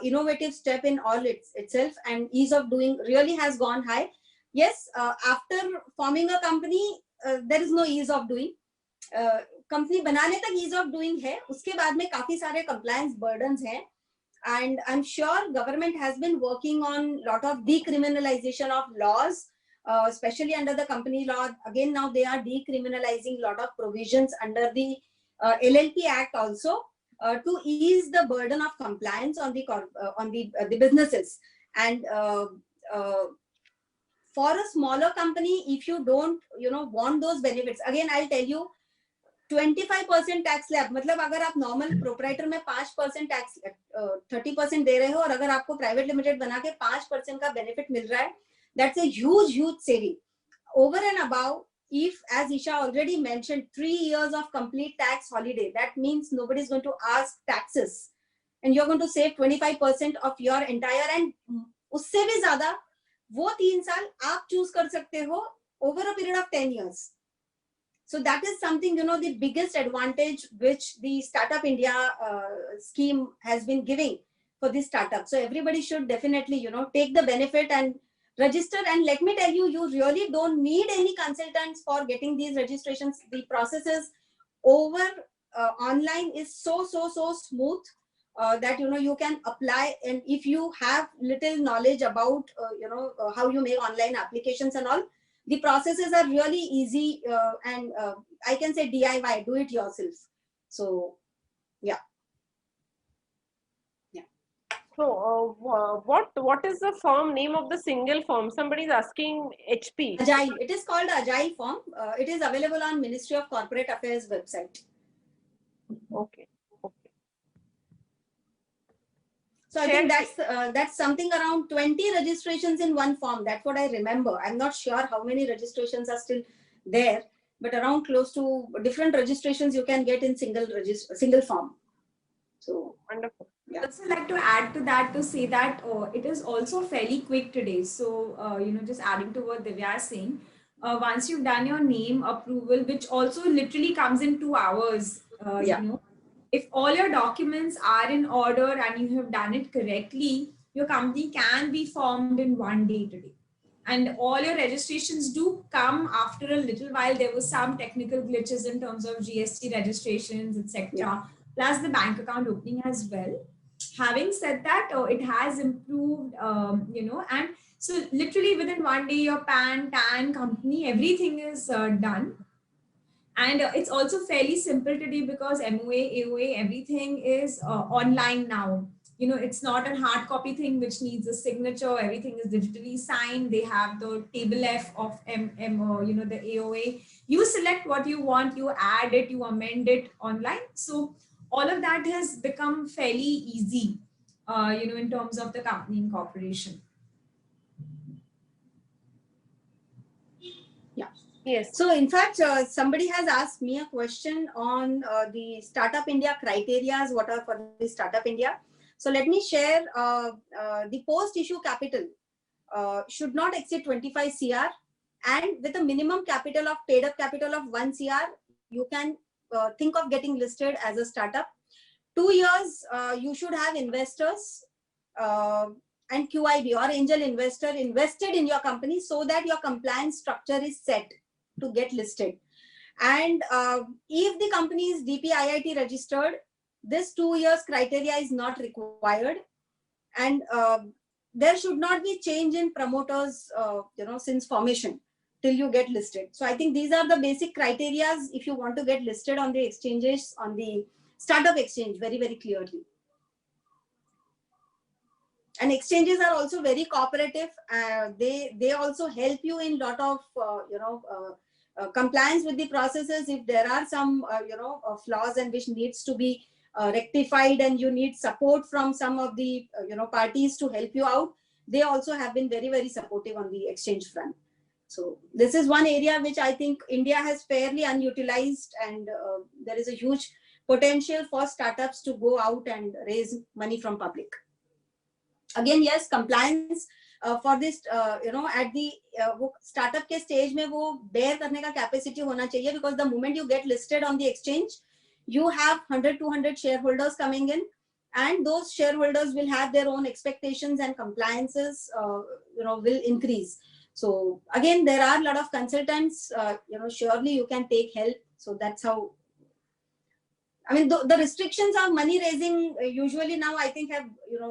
S3: innovative step in all itself, and ease of doing really has gone high. Yes, after forming a company, there is no ease of doing. Company बनाने तक ease of doing है, उसके बाद में काफी सारे compliance burdens हैं. And I'm sure government has been working on lot of decriminalization of laws, especially under the company law. Again, now they are decriminalizing lot of provisions under the LLP Act also, to ease the burden of compliance on the businesses. And for a smaller company, if you don't want those benefits, again I'll tell you, 25% tax slab, मतलब अगर आप normal proprietor में 5% tax 30% दे रहे हो, और अगर आपको private limited बना के 5% का बेनिफिट मिल रहा है, that's a huge saving. Over and above, if, as Isha already mentioned, 3 years of complete tax holiday, that means nobody is going to ask taxes, and you're going to save 25% of your entire, and उससे भी ज़्यादा वो 3 साल आप choose कर सकते हो over a period of 10 years. So that is something, the biggest advantage which the Startup India scheme has been giving for this startup. So everybody should definitely, take the benefit and register. And let me tell you, you really don't need any consultants for getting these registrations. The processes over online is so smooth that, you can apply. And if you have little knowledge about, how you make online applications and all, the processes are really easy, and I can say DIY, do it yourself. So, yeah.
S2: So, what is the firm name of the single firm? Somebody is asking HP.
S3: Agile. It is called Agile firm. It is available on Ministry of Corporate Affairs website.
S2: Okay.
S3: So I think that's something around 20 registrations in one form. That's what I remember. I'm not sure how many registrations are still there, but around close to different registrations you can get in single form. So
S2: Wonderful.
S3: Yeah.
S4: I'd also like to add to that to say that it is also fairly quick today. So, just adding to what Divya is saying, once you've done your name approval, which also literally comes in 2 hours, if all your documents are in order and you have done it correctly, your company can be formed in 1 day today. And all your registrations do come after a little while. There was some technical glitches in terms of GST registrations, etc. Plus the bank account opening as well. Having said that, it has improved, and so literally within 1 day, your PAN, TAN, company, everything is done. And it's also fairly simple today because MOA, AOA, everything is online now. It's not a hard copy thing which needs a signature. Everything is digitally signed. They have the table F of the AOA. You select what you want, you add it, you amend it online. So all of that has become fairly easy, in terms of the company incorporation.
S2: Yes.
S3: So in fact, somebody has asked me a question on the Startup India criteria, what are for the Startup India. So let me share the post-issue capital should not exceed 25 CR, and with a minimum capital of paid up capital of 1 CR, you can think of getting listed as a startup. 2 years, you should have investors and QIB or angel investor invested in your company so that your compliance structure is set to get listed. And if the company is DPIIT registered, this 2 years criteria is not required. And there should not be change in promoters, since formation till you get listed. So I think these are the basic criteria if you want to get listed on the exchanges, on the startup exchange, very, very clearly. And exchanges are also very cooperative. They also help you in lot of compliance with the processes. If there are some flaws and which needs to be rectified, and you need support from some of the parties to help you out, they also have been very, very supportive on the exchange front. So this is one area which I think India has fairly unutilized, and there is a huge potential for startups to go out and raise money from public. Again, yes, compliance for this, at the startup ke stage mein wo bear karne ka capacity hona chahiye, because the moment you get listed on the exchange, you have 100-200 shareholders coming in, and those shareholders will have their own expectations, and compliances will increase. So again, there are a lot of consultants, surely you can take help. So that's how, I mean, the restrictions of money raising usually now I think have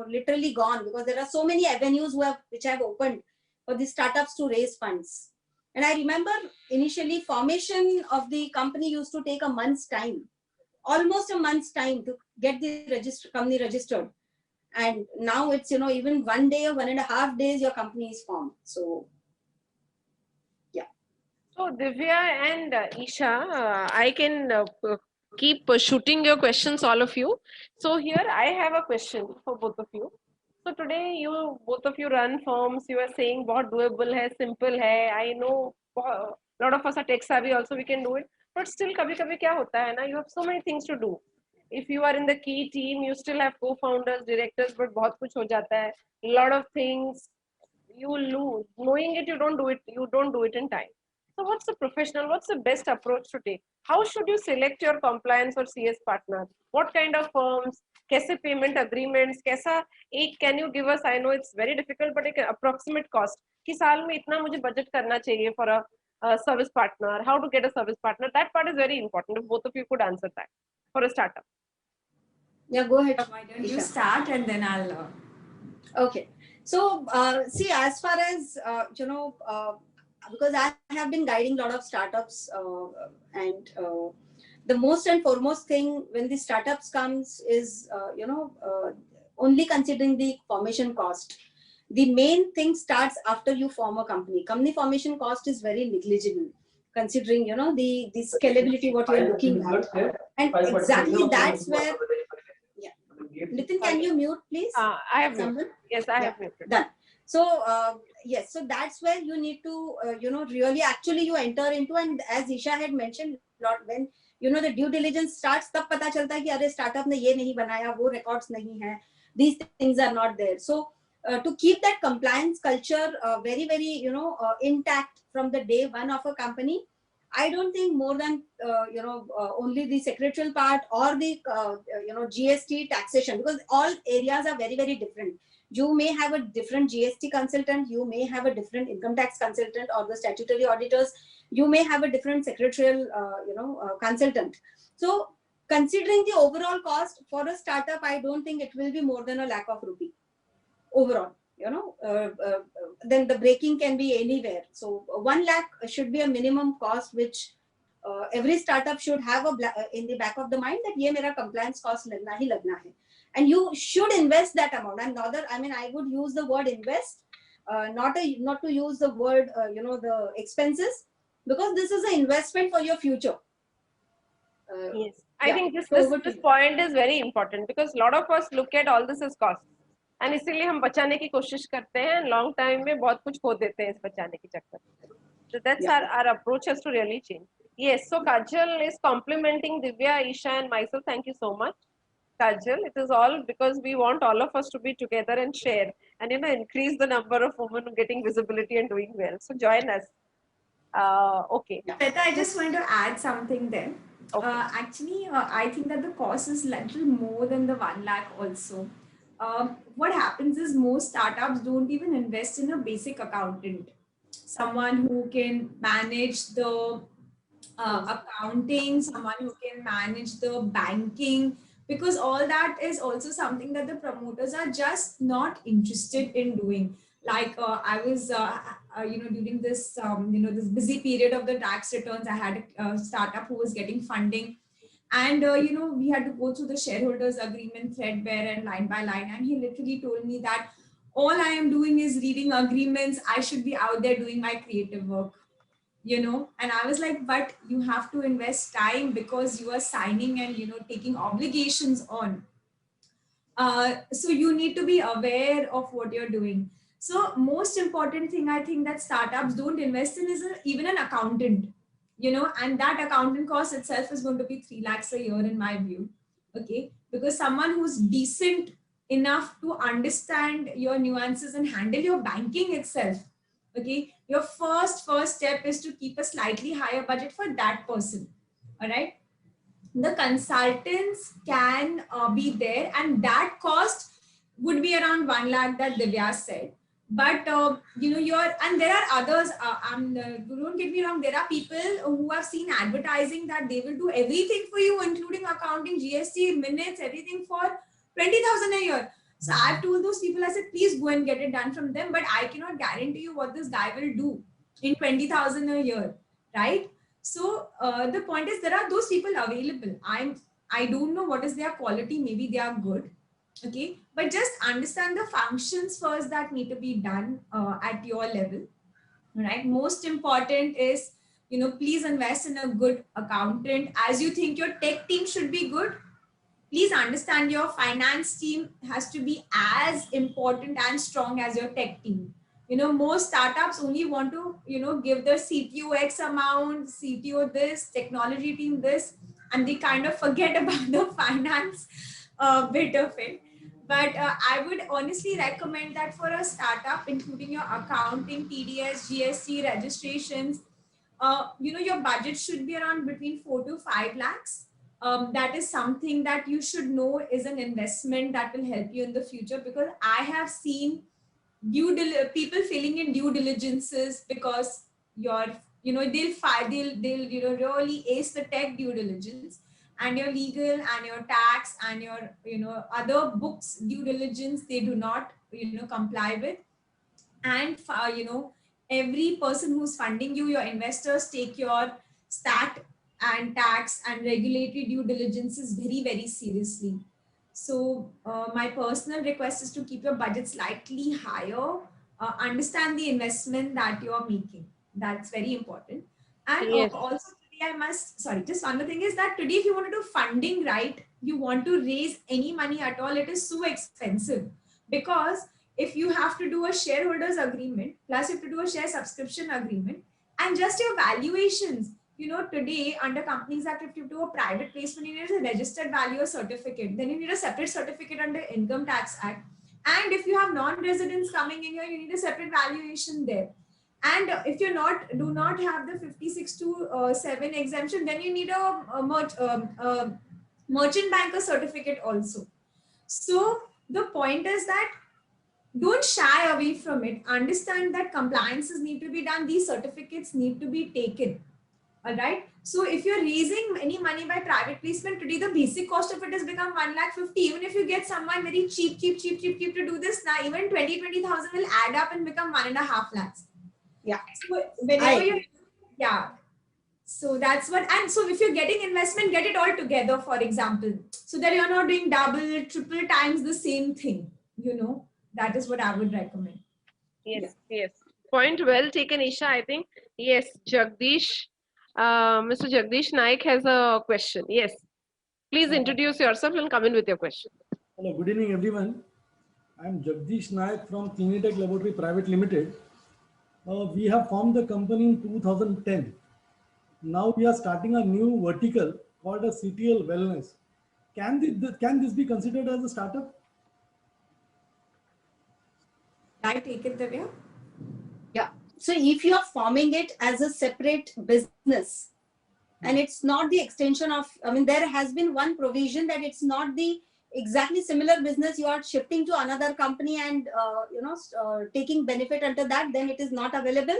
S3: literally gone, because there are so many avenues which have opened for the startups to raise funds. And I remember initially formation of the company used to take a month's time, almost a month's time to get the company registered. And now it's even 1 day or 1.5 days your company is formed. So yeah.
S2: So Divya and Isha, I can keep shooting your questions, all of you. So here I have a question for both of you. So today both of you run firms. You are saying बहुत doable है, simple है. I know a lot of us are tech savvy also, we can do it. But still कभी-कभी क्या होता है ना, you have so many things to do. If you are in the key team, you still have co-founders, directors, but बहुत कुछ हो जाता है. A lot of things you lose. Knowing it, you don't do it in time. So what's the best approach to take? How should you select your compliance or CS partner? What kind of firms? कैसे payment agreements? कैसा can you give us? I know it's very difficult, but एक approximate cost. कि साल में इतना मुझे budget करना चाहिए for a service partner. How to get a service partner? That part is very important. If both of you could answer that for a startup.
S3: Yeah, go ahead.
S4: Why don't you start and then I'll.
S3: Okay. So see, as far as because I have been guiding a lot of startups, and the most and foremost thing when the startups comes is only considering the formation cost. The main thing starts after you form a company. Company formation cost is very negligible, considering the scalability what you are looking at, and exactly that's where. Yeah, Nitin, can you mute, please?
S2: I have muted. Yes, I have muted.
S3: Done. So yes, so that's where you need to really actually you enter into, and as Isha had mentioned, when the due diligence starts, तब पता चलता है कि अरे startup ने ये नहीं बनाया, वो records नहीं है, these things are not there. So to keep that compliance culture very, very intact from the day one of a company, I don't think more than only the secretarial part or the GST taxation, because all areas are very, very different. You may have a different GST consultant, you may have a different income tax consultant or the statutory auditors, you may have a different secretarial consultant. So considering the overall cost for a startup, I don't think it will be more than ₹1 lakh overall. Then the breaking can be anywhere. So 1 lakh should be a minimum cost which every startup should have in the back of the mind, that ye mera compliance cost lagna hi lagna hai. And you should invest that amount. And I would use the word invest, not to use the word the expenses, because this is an investment for your future.
S2: Yes, I think this point is very important, because a lot of us look at all this as cost, and इसीलिए हम बचाने की कोशिश करते हैं, long time में बहुत कुछ खो देते हैं इस बचाने के चक्कर में. So that's our approach has to really change. Yes, so Kajal is complimenting Divya, Isha and myself. Thank you so much, Kajal. It is all because we want all of us to be together and share, and increase the number of women getting visibility and doing well. So join us. Okay.
S4: Shweta, I just want to add something there.
S2: Okay.
S4: Actually, I think that the cost is little more than the 1 lakh also. What happens is most startups don't even invest in a basic accountant, someone who can manage the accounting, someone who can manage the banking, because all that is also something that the promoters are just not interested in doing. Like I was, during this, this busy period of the tax returns, I had a startup who was getting funding, and we had to go through the shareholders agreement threadbare and line by line, and he literally told me that all I am doing is reading agreements. I should be out there doing my creative work, and I was like, but you have to invest time because you are signing and taking obligations on. So you need to be aware of what you're doing. So most important thing I think that startups don't invest in is even an accountant, and that accountant cost itself is going to be 3 lakhs a year in my view. Okay, because someone who's decent enough to understand your nuances and handle your banking itself. Okay, your first step is to keep a slightly higher budget for that person. All right, the consultants can be there, and that cost would be around 1 lakh that Divya said. But and there are others, don't get me wrong, there are people who have seen advertising that they will do everything for you, including accounting, GST, minutes, everything for 20,000 a year. So I've told those people, I said, please go and get it done from them, but I cannot guarantee you what this guy will do in 20,000 a year, right? So the point is, there are those people available. I don't know what is their quality. Maybe they are good. Okay, but just understand the functions first that need to be done at your level. Right. Most important is, please invest in a good accountant. As you think your tech team should be good, please understand your finance team has to be as important and strong as your tech team. Most startups only want to, give their CTO X amount, CTO this, technology team this, and they kind of forget about the finance bit of it. But I would honestly recommend that for a startup, including your accounting, TDS, GST, registrations, your budget should be around between 4 to 5 lakhs. That is something that you should know is an investment that will help you in the future, because I have seen people filling in due diligences because they'll really ace the tech due diligence, and your legal and your tax and your other books due diligence they do not comply with. And every person who's funding you, your investors, take your stat and tax and regulatory due diligences very, very seriously. So my personal request is to keep your budget slightly higher, understand the investment that you're making. That's very important. And
S2: Yes.
S4: also today just one more thing is that today, if you want to do funding, right, you want to raise any money at all, it is so expensive, because if you have to do a shareholders agreement, plus you have to do a share subscription agreement, and just your valuations, today under Companies Act, if you do a private placement, you need a registered valuer certificate. Then you need a separate certificate under Income Tax Act. And if you have non-residents coming in here, you need a separate valuation there. And if you do not have the 56(2)(7) exemption, then you need a merchant banker certificate also. So the point is that don't shy away from it. Understand that compliances need to be done. These certificates need to be taken. All right. So if you're raising any money by private placement today, the basic cost of it has become 1,50,000. Even if you get someone very cheap to do this, now even 20,000 will add up and become 1.5 lakhs.
S3: Yeah.
S4: So whenever so that's what, and so if you're getting investment, get it all together, for example, so that you're not doing double, triple times the same thing. That is what I would recommend.
S2: Yes, yes. Point well taken, Isha. I think, yes, Jagdish, Mr. Jagdish Naik has a question. Yes. Please introduce yourself and come in with your question.
S6: Hello, good evening, everyone. I'm Jagdish Naik from Clinitech Laboratory Private Limited. We have formed the company in 2010. Now we are starting a new vertical called a CTL Wellness. Can this be considered as a startup?
S4: I take it, Divya?
S3: Yeah. So if you are forming it as a separate business, and it's not the extension of, there has been one provision that it's not the exactly similar business you are shifting to another company and, taking benefit under that, then it is not available.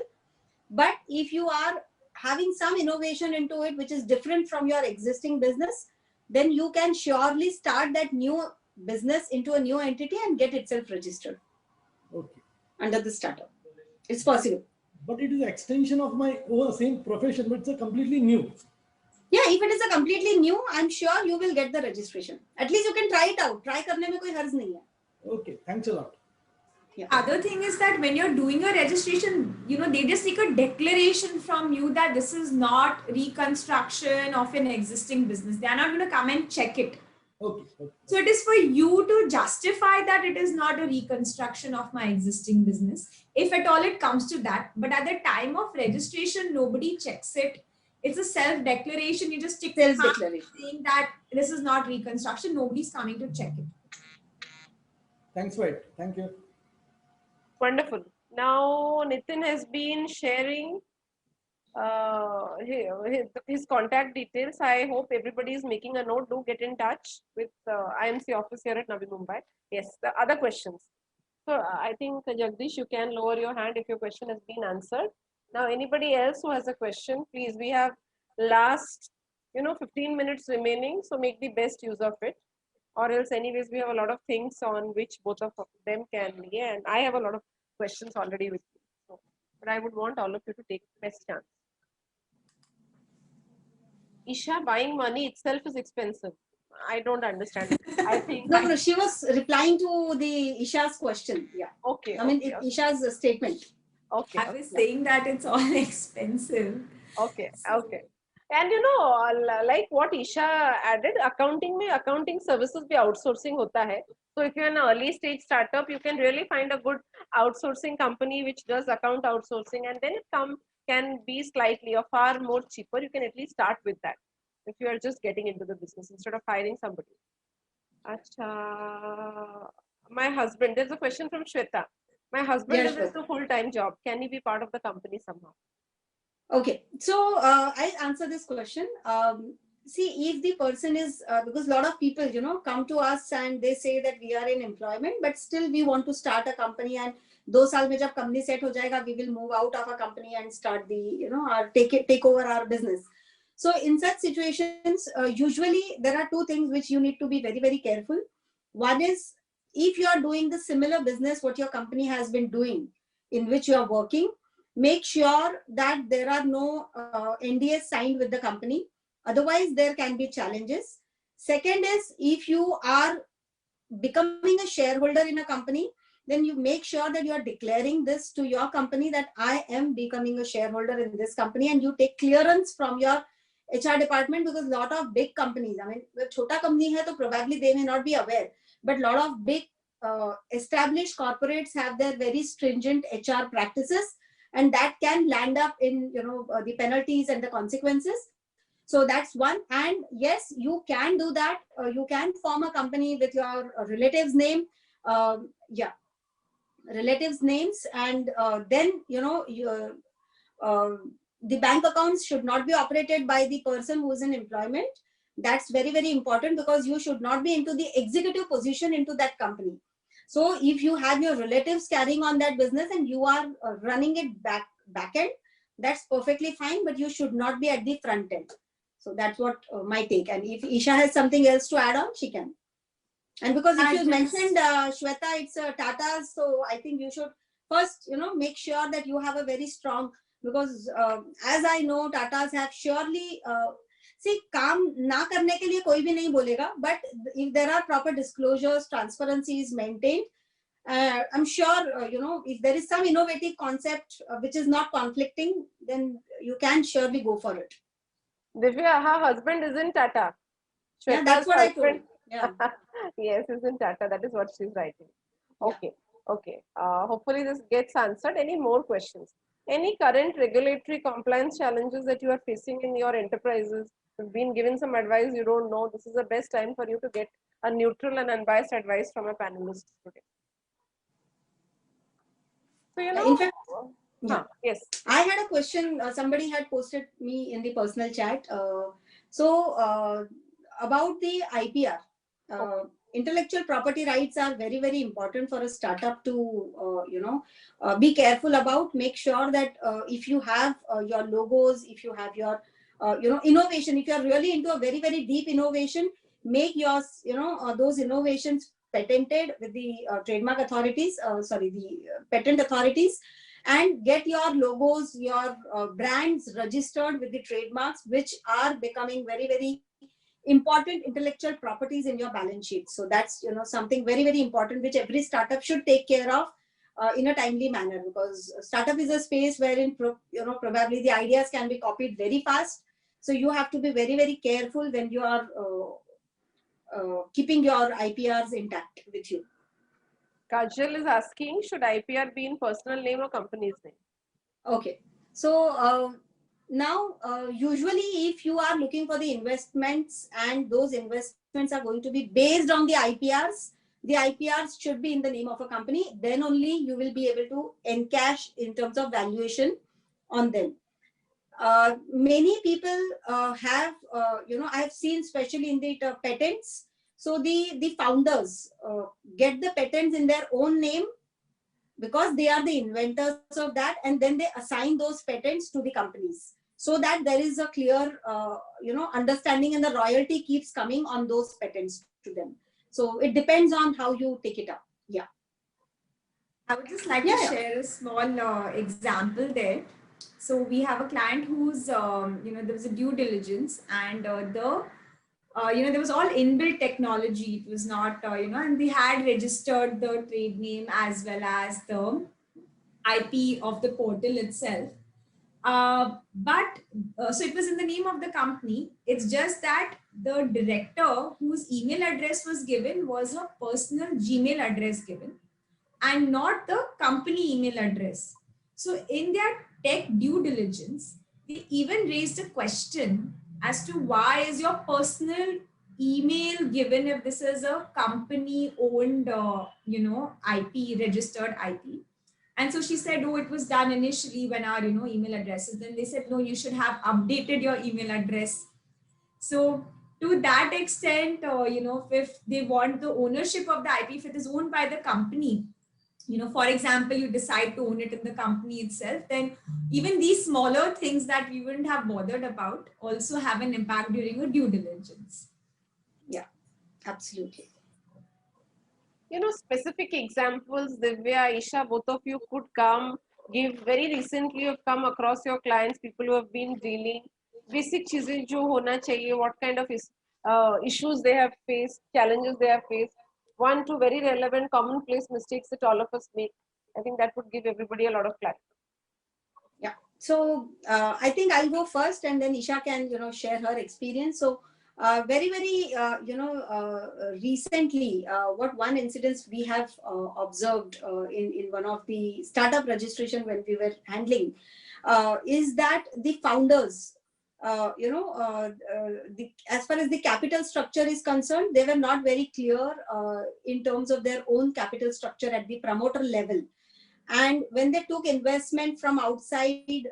S3: But if you are having some innovation into it, which is different from your existing business, then you can surely start that new business into a new entity and get itself registered
S6: Okay.
S3: under the startup. It's possible.
S6: But it is an extension of my same profession, but it's a completely new.
S3: Yeah, if it is a completely new, I'm sure you will get the registration. At least you can try it out. Try करने में कोई हर्ज नहीं है.
S6: Okay, thanks a lot.
S3: Yeah.
S4: Other thing is that when you're doing a registration, they just seek a declaration from you that this is not reconstruction of an existing business. They are not going to come and check it.
S6: Okay.
S4: So it is for you to justify that it is not a reconstruction of my existing business, if at all it comes to that. But at the time of registration, nobody checks it. It's a self-declaration. You just stick to
S3: Self-declaration.
S4: saying that this is not reconstruction. Nobody's coming to check it.
S6: Thanks for it. Thank you.
S2: Wonderful. Now Nitin has been sharing his contact details. I hope everybody is making a note. Do get in touch with IMC office here at Navi Mumbai. Yes, the other questions. So I think Jagdish, you can lower your hand if your question has been answered. Now anybody else who has a question, please, we have last 15 minutes remaining, so make the best use of it, or else anyways we have a lot of things on which both of them can be, and I have a lot of questions already with me, so, but I would want all of you to take the best chance. Isha, buying money itself is expensive. I don't understand. I think
S3: No, she was replying to the Isha's question. Yeah.
S2: okay.
S3: I mean,
S2: okay,
S3: Isha's statement.
S2: okay.
S4: I was saying that it's all expensive.
S2: Okay. And like what Isha added, accounting services be outsourcing hota hai. So if you're an early stage startup, you can really find a good outsourcing company which does account outsourcing, and then it can be slightly or far more cheaper. You can at least start with that if you are just getting into the business instead of hiring somebody. Acha, my husband, there's a question from Shweta. My husband is into a full-time job. Can he be part of the company somehow?
S3: Okay, so I'll answer this question. See, if the person is, because a lot of people, come to us and they say that we are in employment, but still we want to start a company, and 2 साल में जब company set हो जाएगा, we will move out of our company and start the, take over our business. So in such situations, usually there are two things which you need to be very, very careful. One is, if you are doing the similar business what your company has been doing, in which you are working, make sure that there are no NDAs signed with the company. Otherwise, there can be challenges. Second is, if you are becoming a shareholder in a company, then you make sure that you are declaring this to your company that I am becoming a shareholder in this company, and you take clearance from your HR department, because a lot of big companies, I mean, the chota company hai, to probably they may not be aware, but a lot of big established corporates have their very stringent HR practices, and that can land up in the penalties and the consequences. So that's one. And yes, you can do that. You can form a company with your relatives' name. Relatives' names, and then the bank accounts should not be operated by the person who is in employment. That's very, very important, because you should not be into the executive position into that company. So if you have your relatives carrying on that business and you are running it back end, that's perfectly fine, but you should not be at the front end. So that's what my take. And if Isha has something else to add on, she can. And because if you mentioned Shweta, it's Tata's, so I think you should first, make sure that you have a very strong, because as I know, Tatas have surely, see, काम ना करने के लिए कोई भी नहीं बोलेगा, but if there are proper disclosures, transparency is maintained, I'm sure, if there is some innovative concept which is not conflicting, then you can surely go for it.
S2: Divya, her husband is in Tata.
S3: Yeah, that's what I told. Yeah.
S2: Yes, is in Tata. That is what she's writing. Okay. Yeah. Okay. Hopefully this gets answered. Any more questions? Any current regulatory compliance challenges that you are facing in your enterprises? You've been given some advice you don't know. This is the best time for you to get a neutral and unbiased advice from a panelist today. So,
S3: In fact,
S2: yes.
S3: I had a question. Somebody had posted me in the personal chat. About the IPR. intellectual property rights are very, very important for a startup to, be careful about. Make sure that if you have your logos, if you have your, innovation, if you are really into a very, very deep innovation, make your, those innovations patented with the trademark authorities, the patent authorities, and get your logos, your brands registered with the trademarks, which are becoming very, very important intellectual properties in your balance sheet. So that's, something very, very important, which every startup should take care of in a timely manner, because startup is a space wherein, probably the ideas can be copied very fast. So you have to be very, very careful when you are keeping your IPRs intact with you.
S2: Kajal is asking, should IPR be in personal name or company's name?
S3: Okay. So now, usually if you are looking for the investments and those investments are going to be based on the IPRs should be in the name of a company. Then only you will be able to encash in terms of valuation on them. Many people have, I have seen, especially in the patents. So the founders get the patents in their own name because they are the inventors of that, and then they assign those patents to the companies, so that there is a clear, understanding, and the royalty keeps coming on those patents to them. So it depends on how you take it up. Yeah.
S4: I would just like to share a small example there. So we have a client who's, there was a due diligence, and there was all inbuilt technology. It was not, and they had registered the trade name as well as the IP of the portal itself. So it was in the name of the company. It's just that the director whose email address was given was a personal Gmail address given, and not the company email address. So in their tech due diligence, they even raised a question as to why is your personal email given if this is a company owned, IP, registered IP. And so she said, oh, it was done initially when our, email addresses. Then they said, no, you should have updated your email address. So to that extent, if they want the ownership of the IP, if it is owned by the company, for example, you decide to own it in the company itself, then even these smaller things that we wouldn't have bothered about also have an impact during a due diligence.
S3: Yeah, absolutely.
S2: Specific examples, Divya, Isha, both of you could come, give. Very recently you've come across your clients, people who have been dealing, basic cheezein jo hona chahiye, what kind of issues they have faced, challenges they have faced. 1, 2 very relevant commonplace mistakes that all of us make. I think that would give everybody a lot of clarity.
S3: Yeah. So I think I'll go first, and then Isha can, share her experience. So very, very, recently, what one incident we have observed in one of the startup registration when we were handling is that the founders, as far as the capital structure is concerned, they were not very clear in terms of their own capital structure at the promoter level. And when they took investment from outside,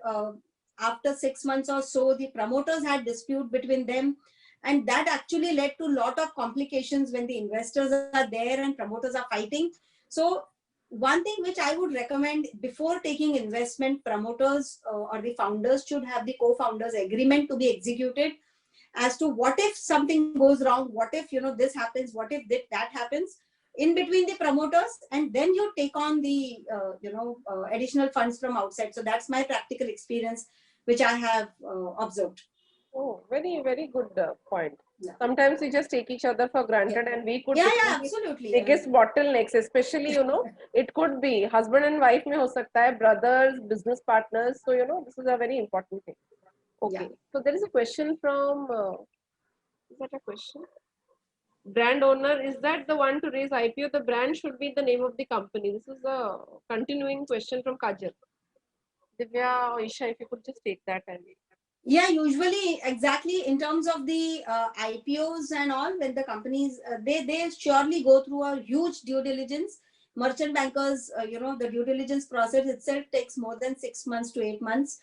S3: after 6 months or so, the promoters had dispute between them. And that actually led to a lot of complications when the investors are there and promoters are fighting. So one thing which I would recommend, before taking investment, promoters or the founders should have the co-founders agreement to be executed as to what if something goes wrong, what if, this happens, what if that happens in between the promoters, and then you take on the, additional funds from outside. So that's my practical experience, which I have observed.
S2: Oh, very, very good point. Yeah. Sometimes we just take each other for granted, and we could
S3: be absolutely
S2: biggest bottlenecks, especially, it could be husband and wife mein ho sakta hai, brothers, business partners. So, this is a very important thing. Okay. Yeah. So there is a question from, is that a question? Brand owner, is that the one to raise IPO? The brand should be the name of the company. This is a continuing question from Kajal. Divya or Isha, if you could just take that and...
S3: Yeah, usually exactly in terms of the IPOs and all, when the companies, they surely go through a huge due diligence. Merchant bankers, the due diligence process itself takes more than 6 months to 8 months.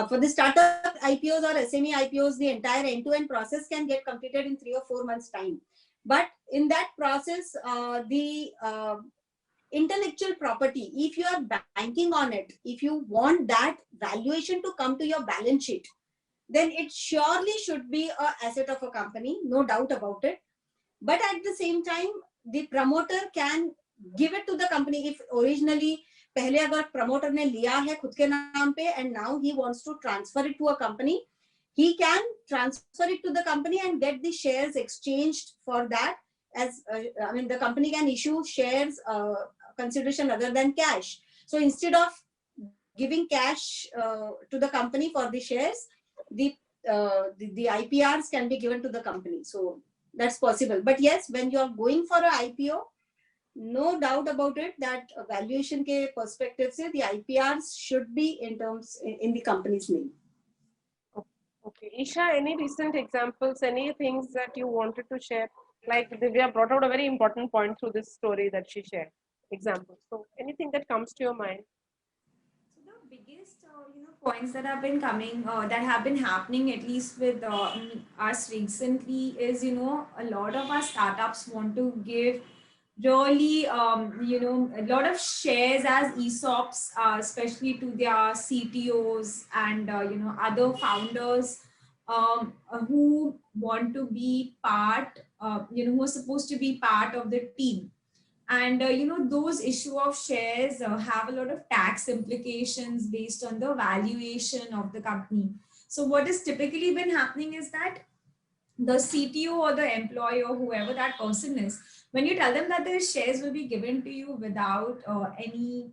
S3: For the startup IPOs or SME IPOs, the entire end-to-end process can get completed in 3 or 4 months' time. But in that process, the intellectual property, if you are banking on it, if you want that valuation to come to your balance sheet, then it surely should be an asset of a company, no doubt about it. But at the same time, the promoter can give it to the company. If originally पहले अगर promoter ने लिया है खुद के नाम पे and now he wants to transfer it to a company, he can transfer it to the company and get the shares exchanged for that. As I mean, the company can issue shares consideration other than cash. So instead of giving cash to the company for the shares, the IPRs can be given to the company. So that's possible. But yes, when you are going for an IPO, no doubt about it that valuation ke perspective se the IPRs should be in the company's name.
S2: Okay, Isha, any recent examples, any things that you wanted to share? Like Divya brought out a very important point through this story that she shared. Examples. So anything that comes to your mind?
S4: So the biggest, points that have been coming, that have been happening at least with us recently is, a lot of our startups want to give really, a lot of shares as ESOPs, especially to their CTOs and, other founders who want to be part, who are supposed to be part of the team. And, those issue of shares have a lot of tax implications based on the valuation of the company. So what has typically been happening is that the CTO or the employee or whoever that person is, when you tell them that their shares will be given to you without any,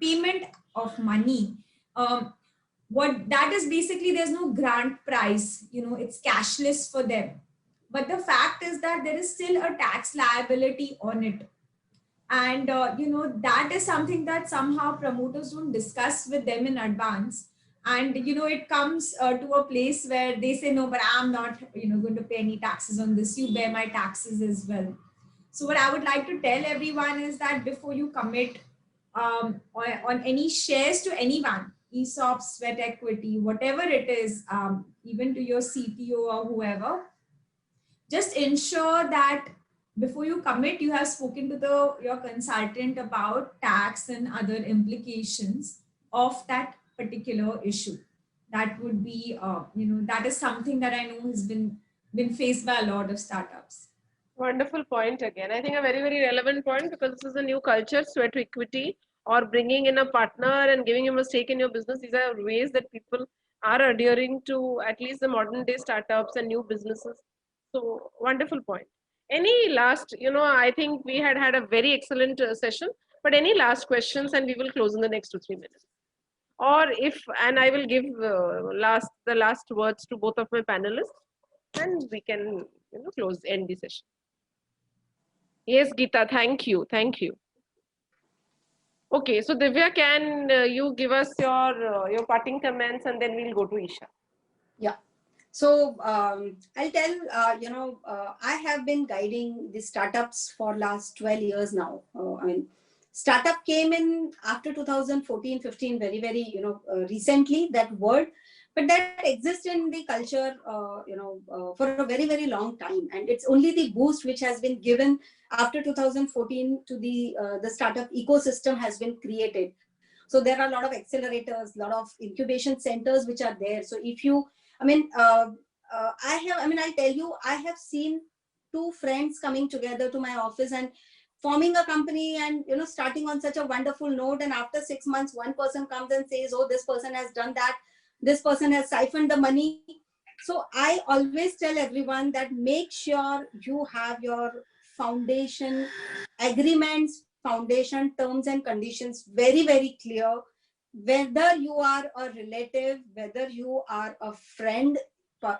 S4: payment of money, what that is basically, there's no grant price, it's cashless for them. But the fact is that there is still a tax liability on it. And, that is something that somehow promoters don't discuss with them in advance. And, it comes to a place where they say, no, but I'm not, going to pay any taxes on this. You bear my taxes as well. So what I would like to tell everyone is that before you commit on any shares to anyone, ESOP, sweat equity, whatever it is, even to your CTO or whoever, just ensure that before you commit, you have spoken to your consultant about tax and other implications of that particular issue. That would be, that is something that I know has been faced by a lot of startups.
S2: Wonderful point again. I think a very, very relevant point, because this is a new culture, sweat to equity, or bringing in a partner and giving him a stake in your business. These are ways that people are adhering to at least the modern day startups and new businesses. So wonderful point. Any last, I think we had a very excellent session, but any last questions, and we will close in the next 2-3 minutes. Or and I will give the last words to both of my panelists, and we can end the session. Yes, Geeta, thank you. Okay, so Divya, can you give us your parting comments, and then we'll go to Isha.
S3: Yeah. So I'll tell, I have been guiding the startups for last 12 years now. Startup came in after 2014, 15, very, very, recently, that word, but that exists in the culture, for a very, very long time. And it's only the boost which has been given after 2014 to the startup ecosystem has been created. So there are a lot of accelerators, a lot of incubation centers which are there. So if you, I'll tell you, I have seen two friends coming together to my office and forming a company and, starting on such a wonderful note. And after 6 months, one person comes and says, oh, this person has done that. This person has siphoned the money. So I always tell everyone that make sure you have your foundation agreements, foundation terms and conditions very, very clear. Whether you are a relative, whether you are a friend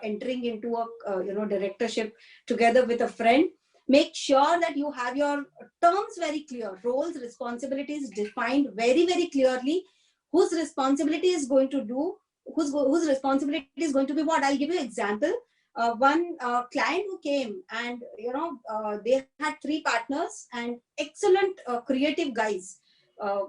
S3: entering into a directorship together with a friend, make sure that you have your terms very clear, roles, responsibilities defined very, very clearly, whose responsibility is going to do, whose responsibility is going to be what. I'll give you an example. One client who came and, they had 3 partners and excellent creative guys,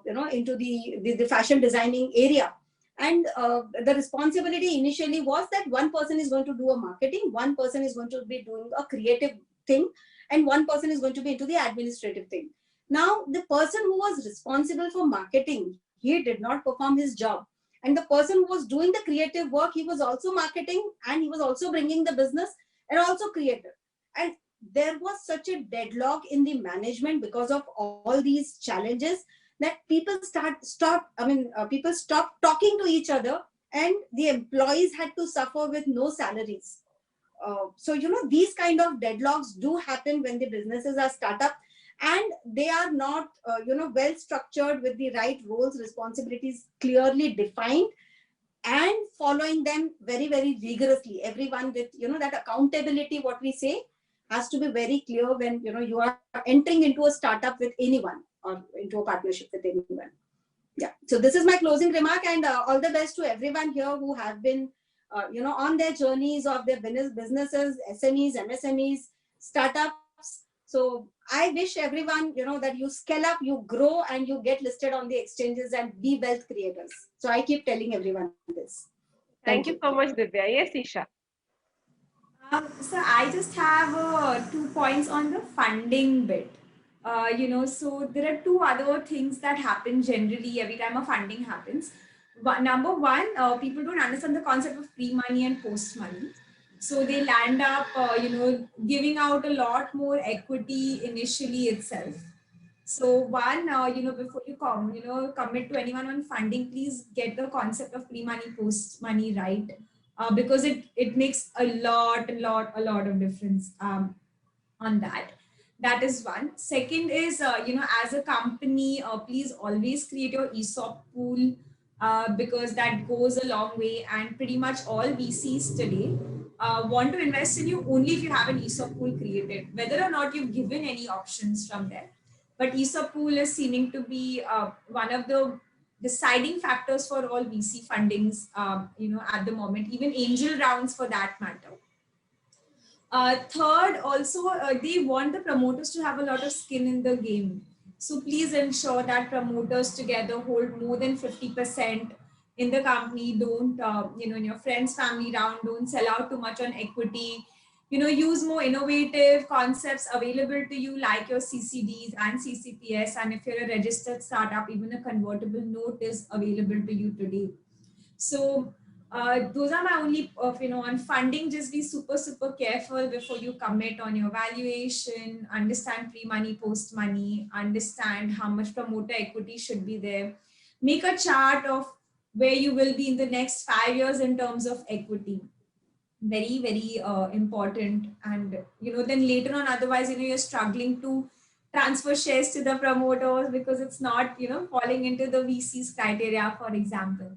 S3: into the fashion designing area. And the responsibility initially was that one person is going to do a marketing, one person is going to be doing a creative thing, and one person is going to be into the administrative thing. Now, the person who was responsible for marketing, he did not perform his job. And the person who was doing the creative work, he was also marketing, and he was also bringing the business and also creative. And there was such a deadlock in the management because of all these challenges that people people stopped talking to each other, and the employees had to suffer with no salaries. So, these kind of deadlocks do happen when the businesses are startup and they are not, well structured with the right roles, responsibilities clearly defined, and following them very, very rigorously. Everyone with, that accountability, what we say, has to be very clear when, you are entering into a startup with anyone or into a partnership with anyone. Yeah. So this is my closing remark, and all the best to everyone here who have been, on their journeys of their businesses, SMEs, MSMEs, startups. So I wish everyone, that you scale up, you grow, and you get listed on the exchanges and be wealth creators. So I keep telling everyone this.
S2: Thank you so much, Divya. Yes, Isha.
S4: So I just have 2 points on the funding bit. So there are 2 other things that happen generally every time a funding happens. Number one, people don't understand the concept of pre-money and post-money. So they land up, giving out a lot more equity initially itself. So one, before you commit to anyone on funding, please get the concept of pre-money, post-money right, because it makes a lot of difference on that. That is one. Second is, as a company, please always create your ESOP pool, because that goes a long way. And pretty much all VCs today want to invest in you only if you have an ESOP pool created, whether or not you've given any options from there. But ESOP pool is seeming to be one of the deciding factors for all VC fundings, at the moment, even angel rounds for that matter. Third, also, they want the promoters to have a lot of skin in the game. So please ensure that promoters together hold more than 50% in the company. Don't, in your friends, family round, don't sell out too much on equity. Use more innovative concepts available to you, like your CCDs and CCPS. And if you're a registered startup, even a convertible note is available to you today. So those are my only, on funding. Just be super careful before you commit on your valuation. Understand pre-money, post-money. Understand how much promoter equity should be there. Make a chart of where you will be in the next 5 years in terms of equity. Very, very important. And then later on, otherwise, you're struggling to transfer shares to the promoters because it's not falling into the VC's criteria, for example.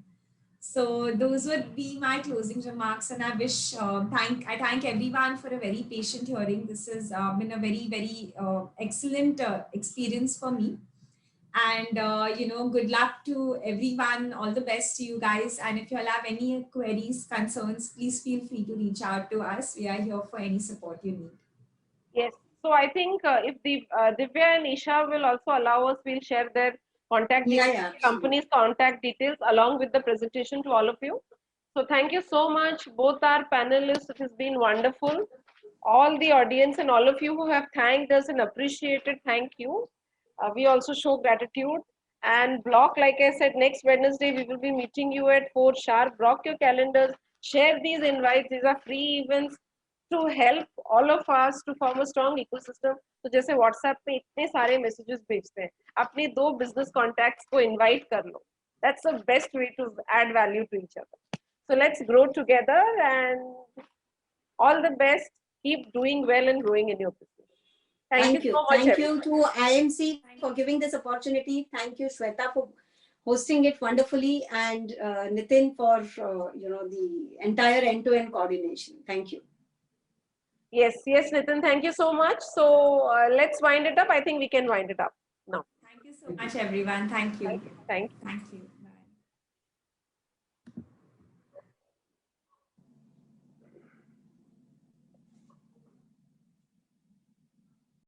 S4: So those would be my closing remarks, and I wish I thank everyone for a very patient hearing. This has been a very, very excellent experience for me. And good luck to everyone. All the best to you guys. And if you all have any queries, concerns, please feel free to reach out to us. We are here for any support you need.
S2: Yes. So I think if Divya and Isha will also allow us, we'll share their contact details, company's contact details along with the presentation to all of you. So thank you so much, both our panelists. It has been wonderful. All the audience and all of you who have thanked us and appreciated, thank you. We also show gratitude. And block, like I said, next Wednesday we will be meeting you at 4 sharp. Block your calendars, share these invites. These are free events to help all of us to form a strong ecosystem. तो जैसे WhatsApp पे इतने सारे messages भेजते हैं, अपने 2 business contacts को invite कर लो. That's the best way to add value to each other. So let's grow together, and all the best. Keep doing well and growing in your business. Thank you so much.
S3: Thank you to IMC for giving this opportunity. Thank you, Shweta, for hosting it wonderfully, and Nitin for the entire end-to-end coordination. Thank you.
S2: Yes, Nitin, thank you so much. So let's wind it up. I think we can wind it up now.
S4: Thank you so much, everyone. Thank you.
S2: Thank you.
S4: Thank you.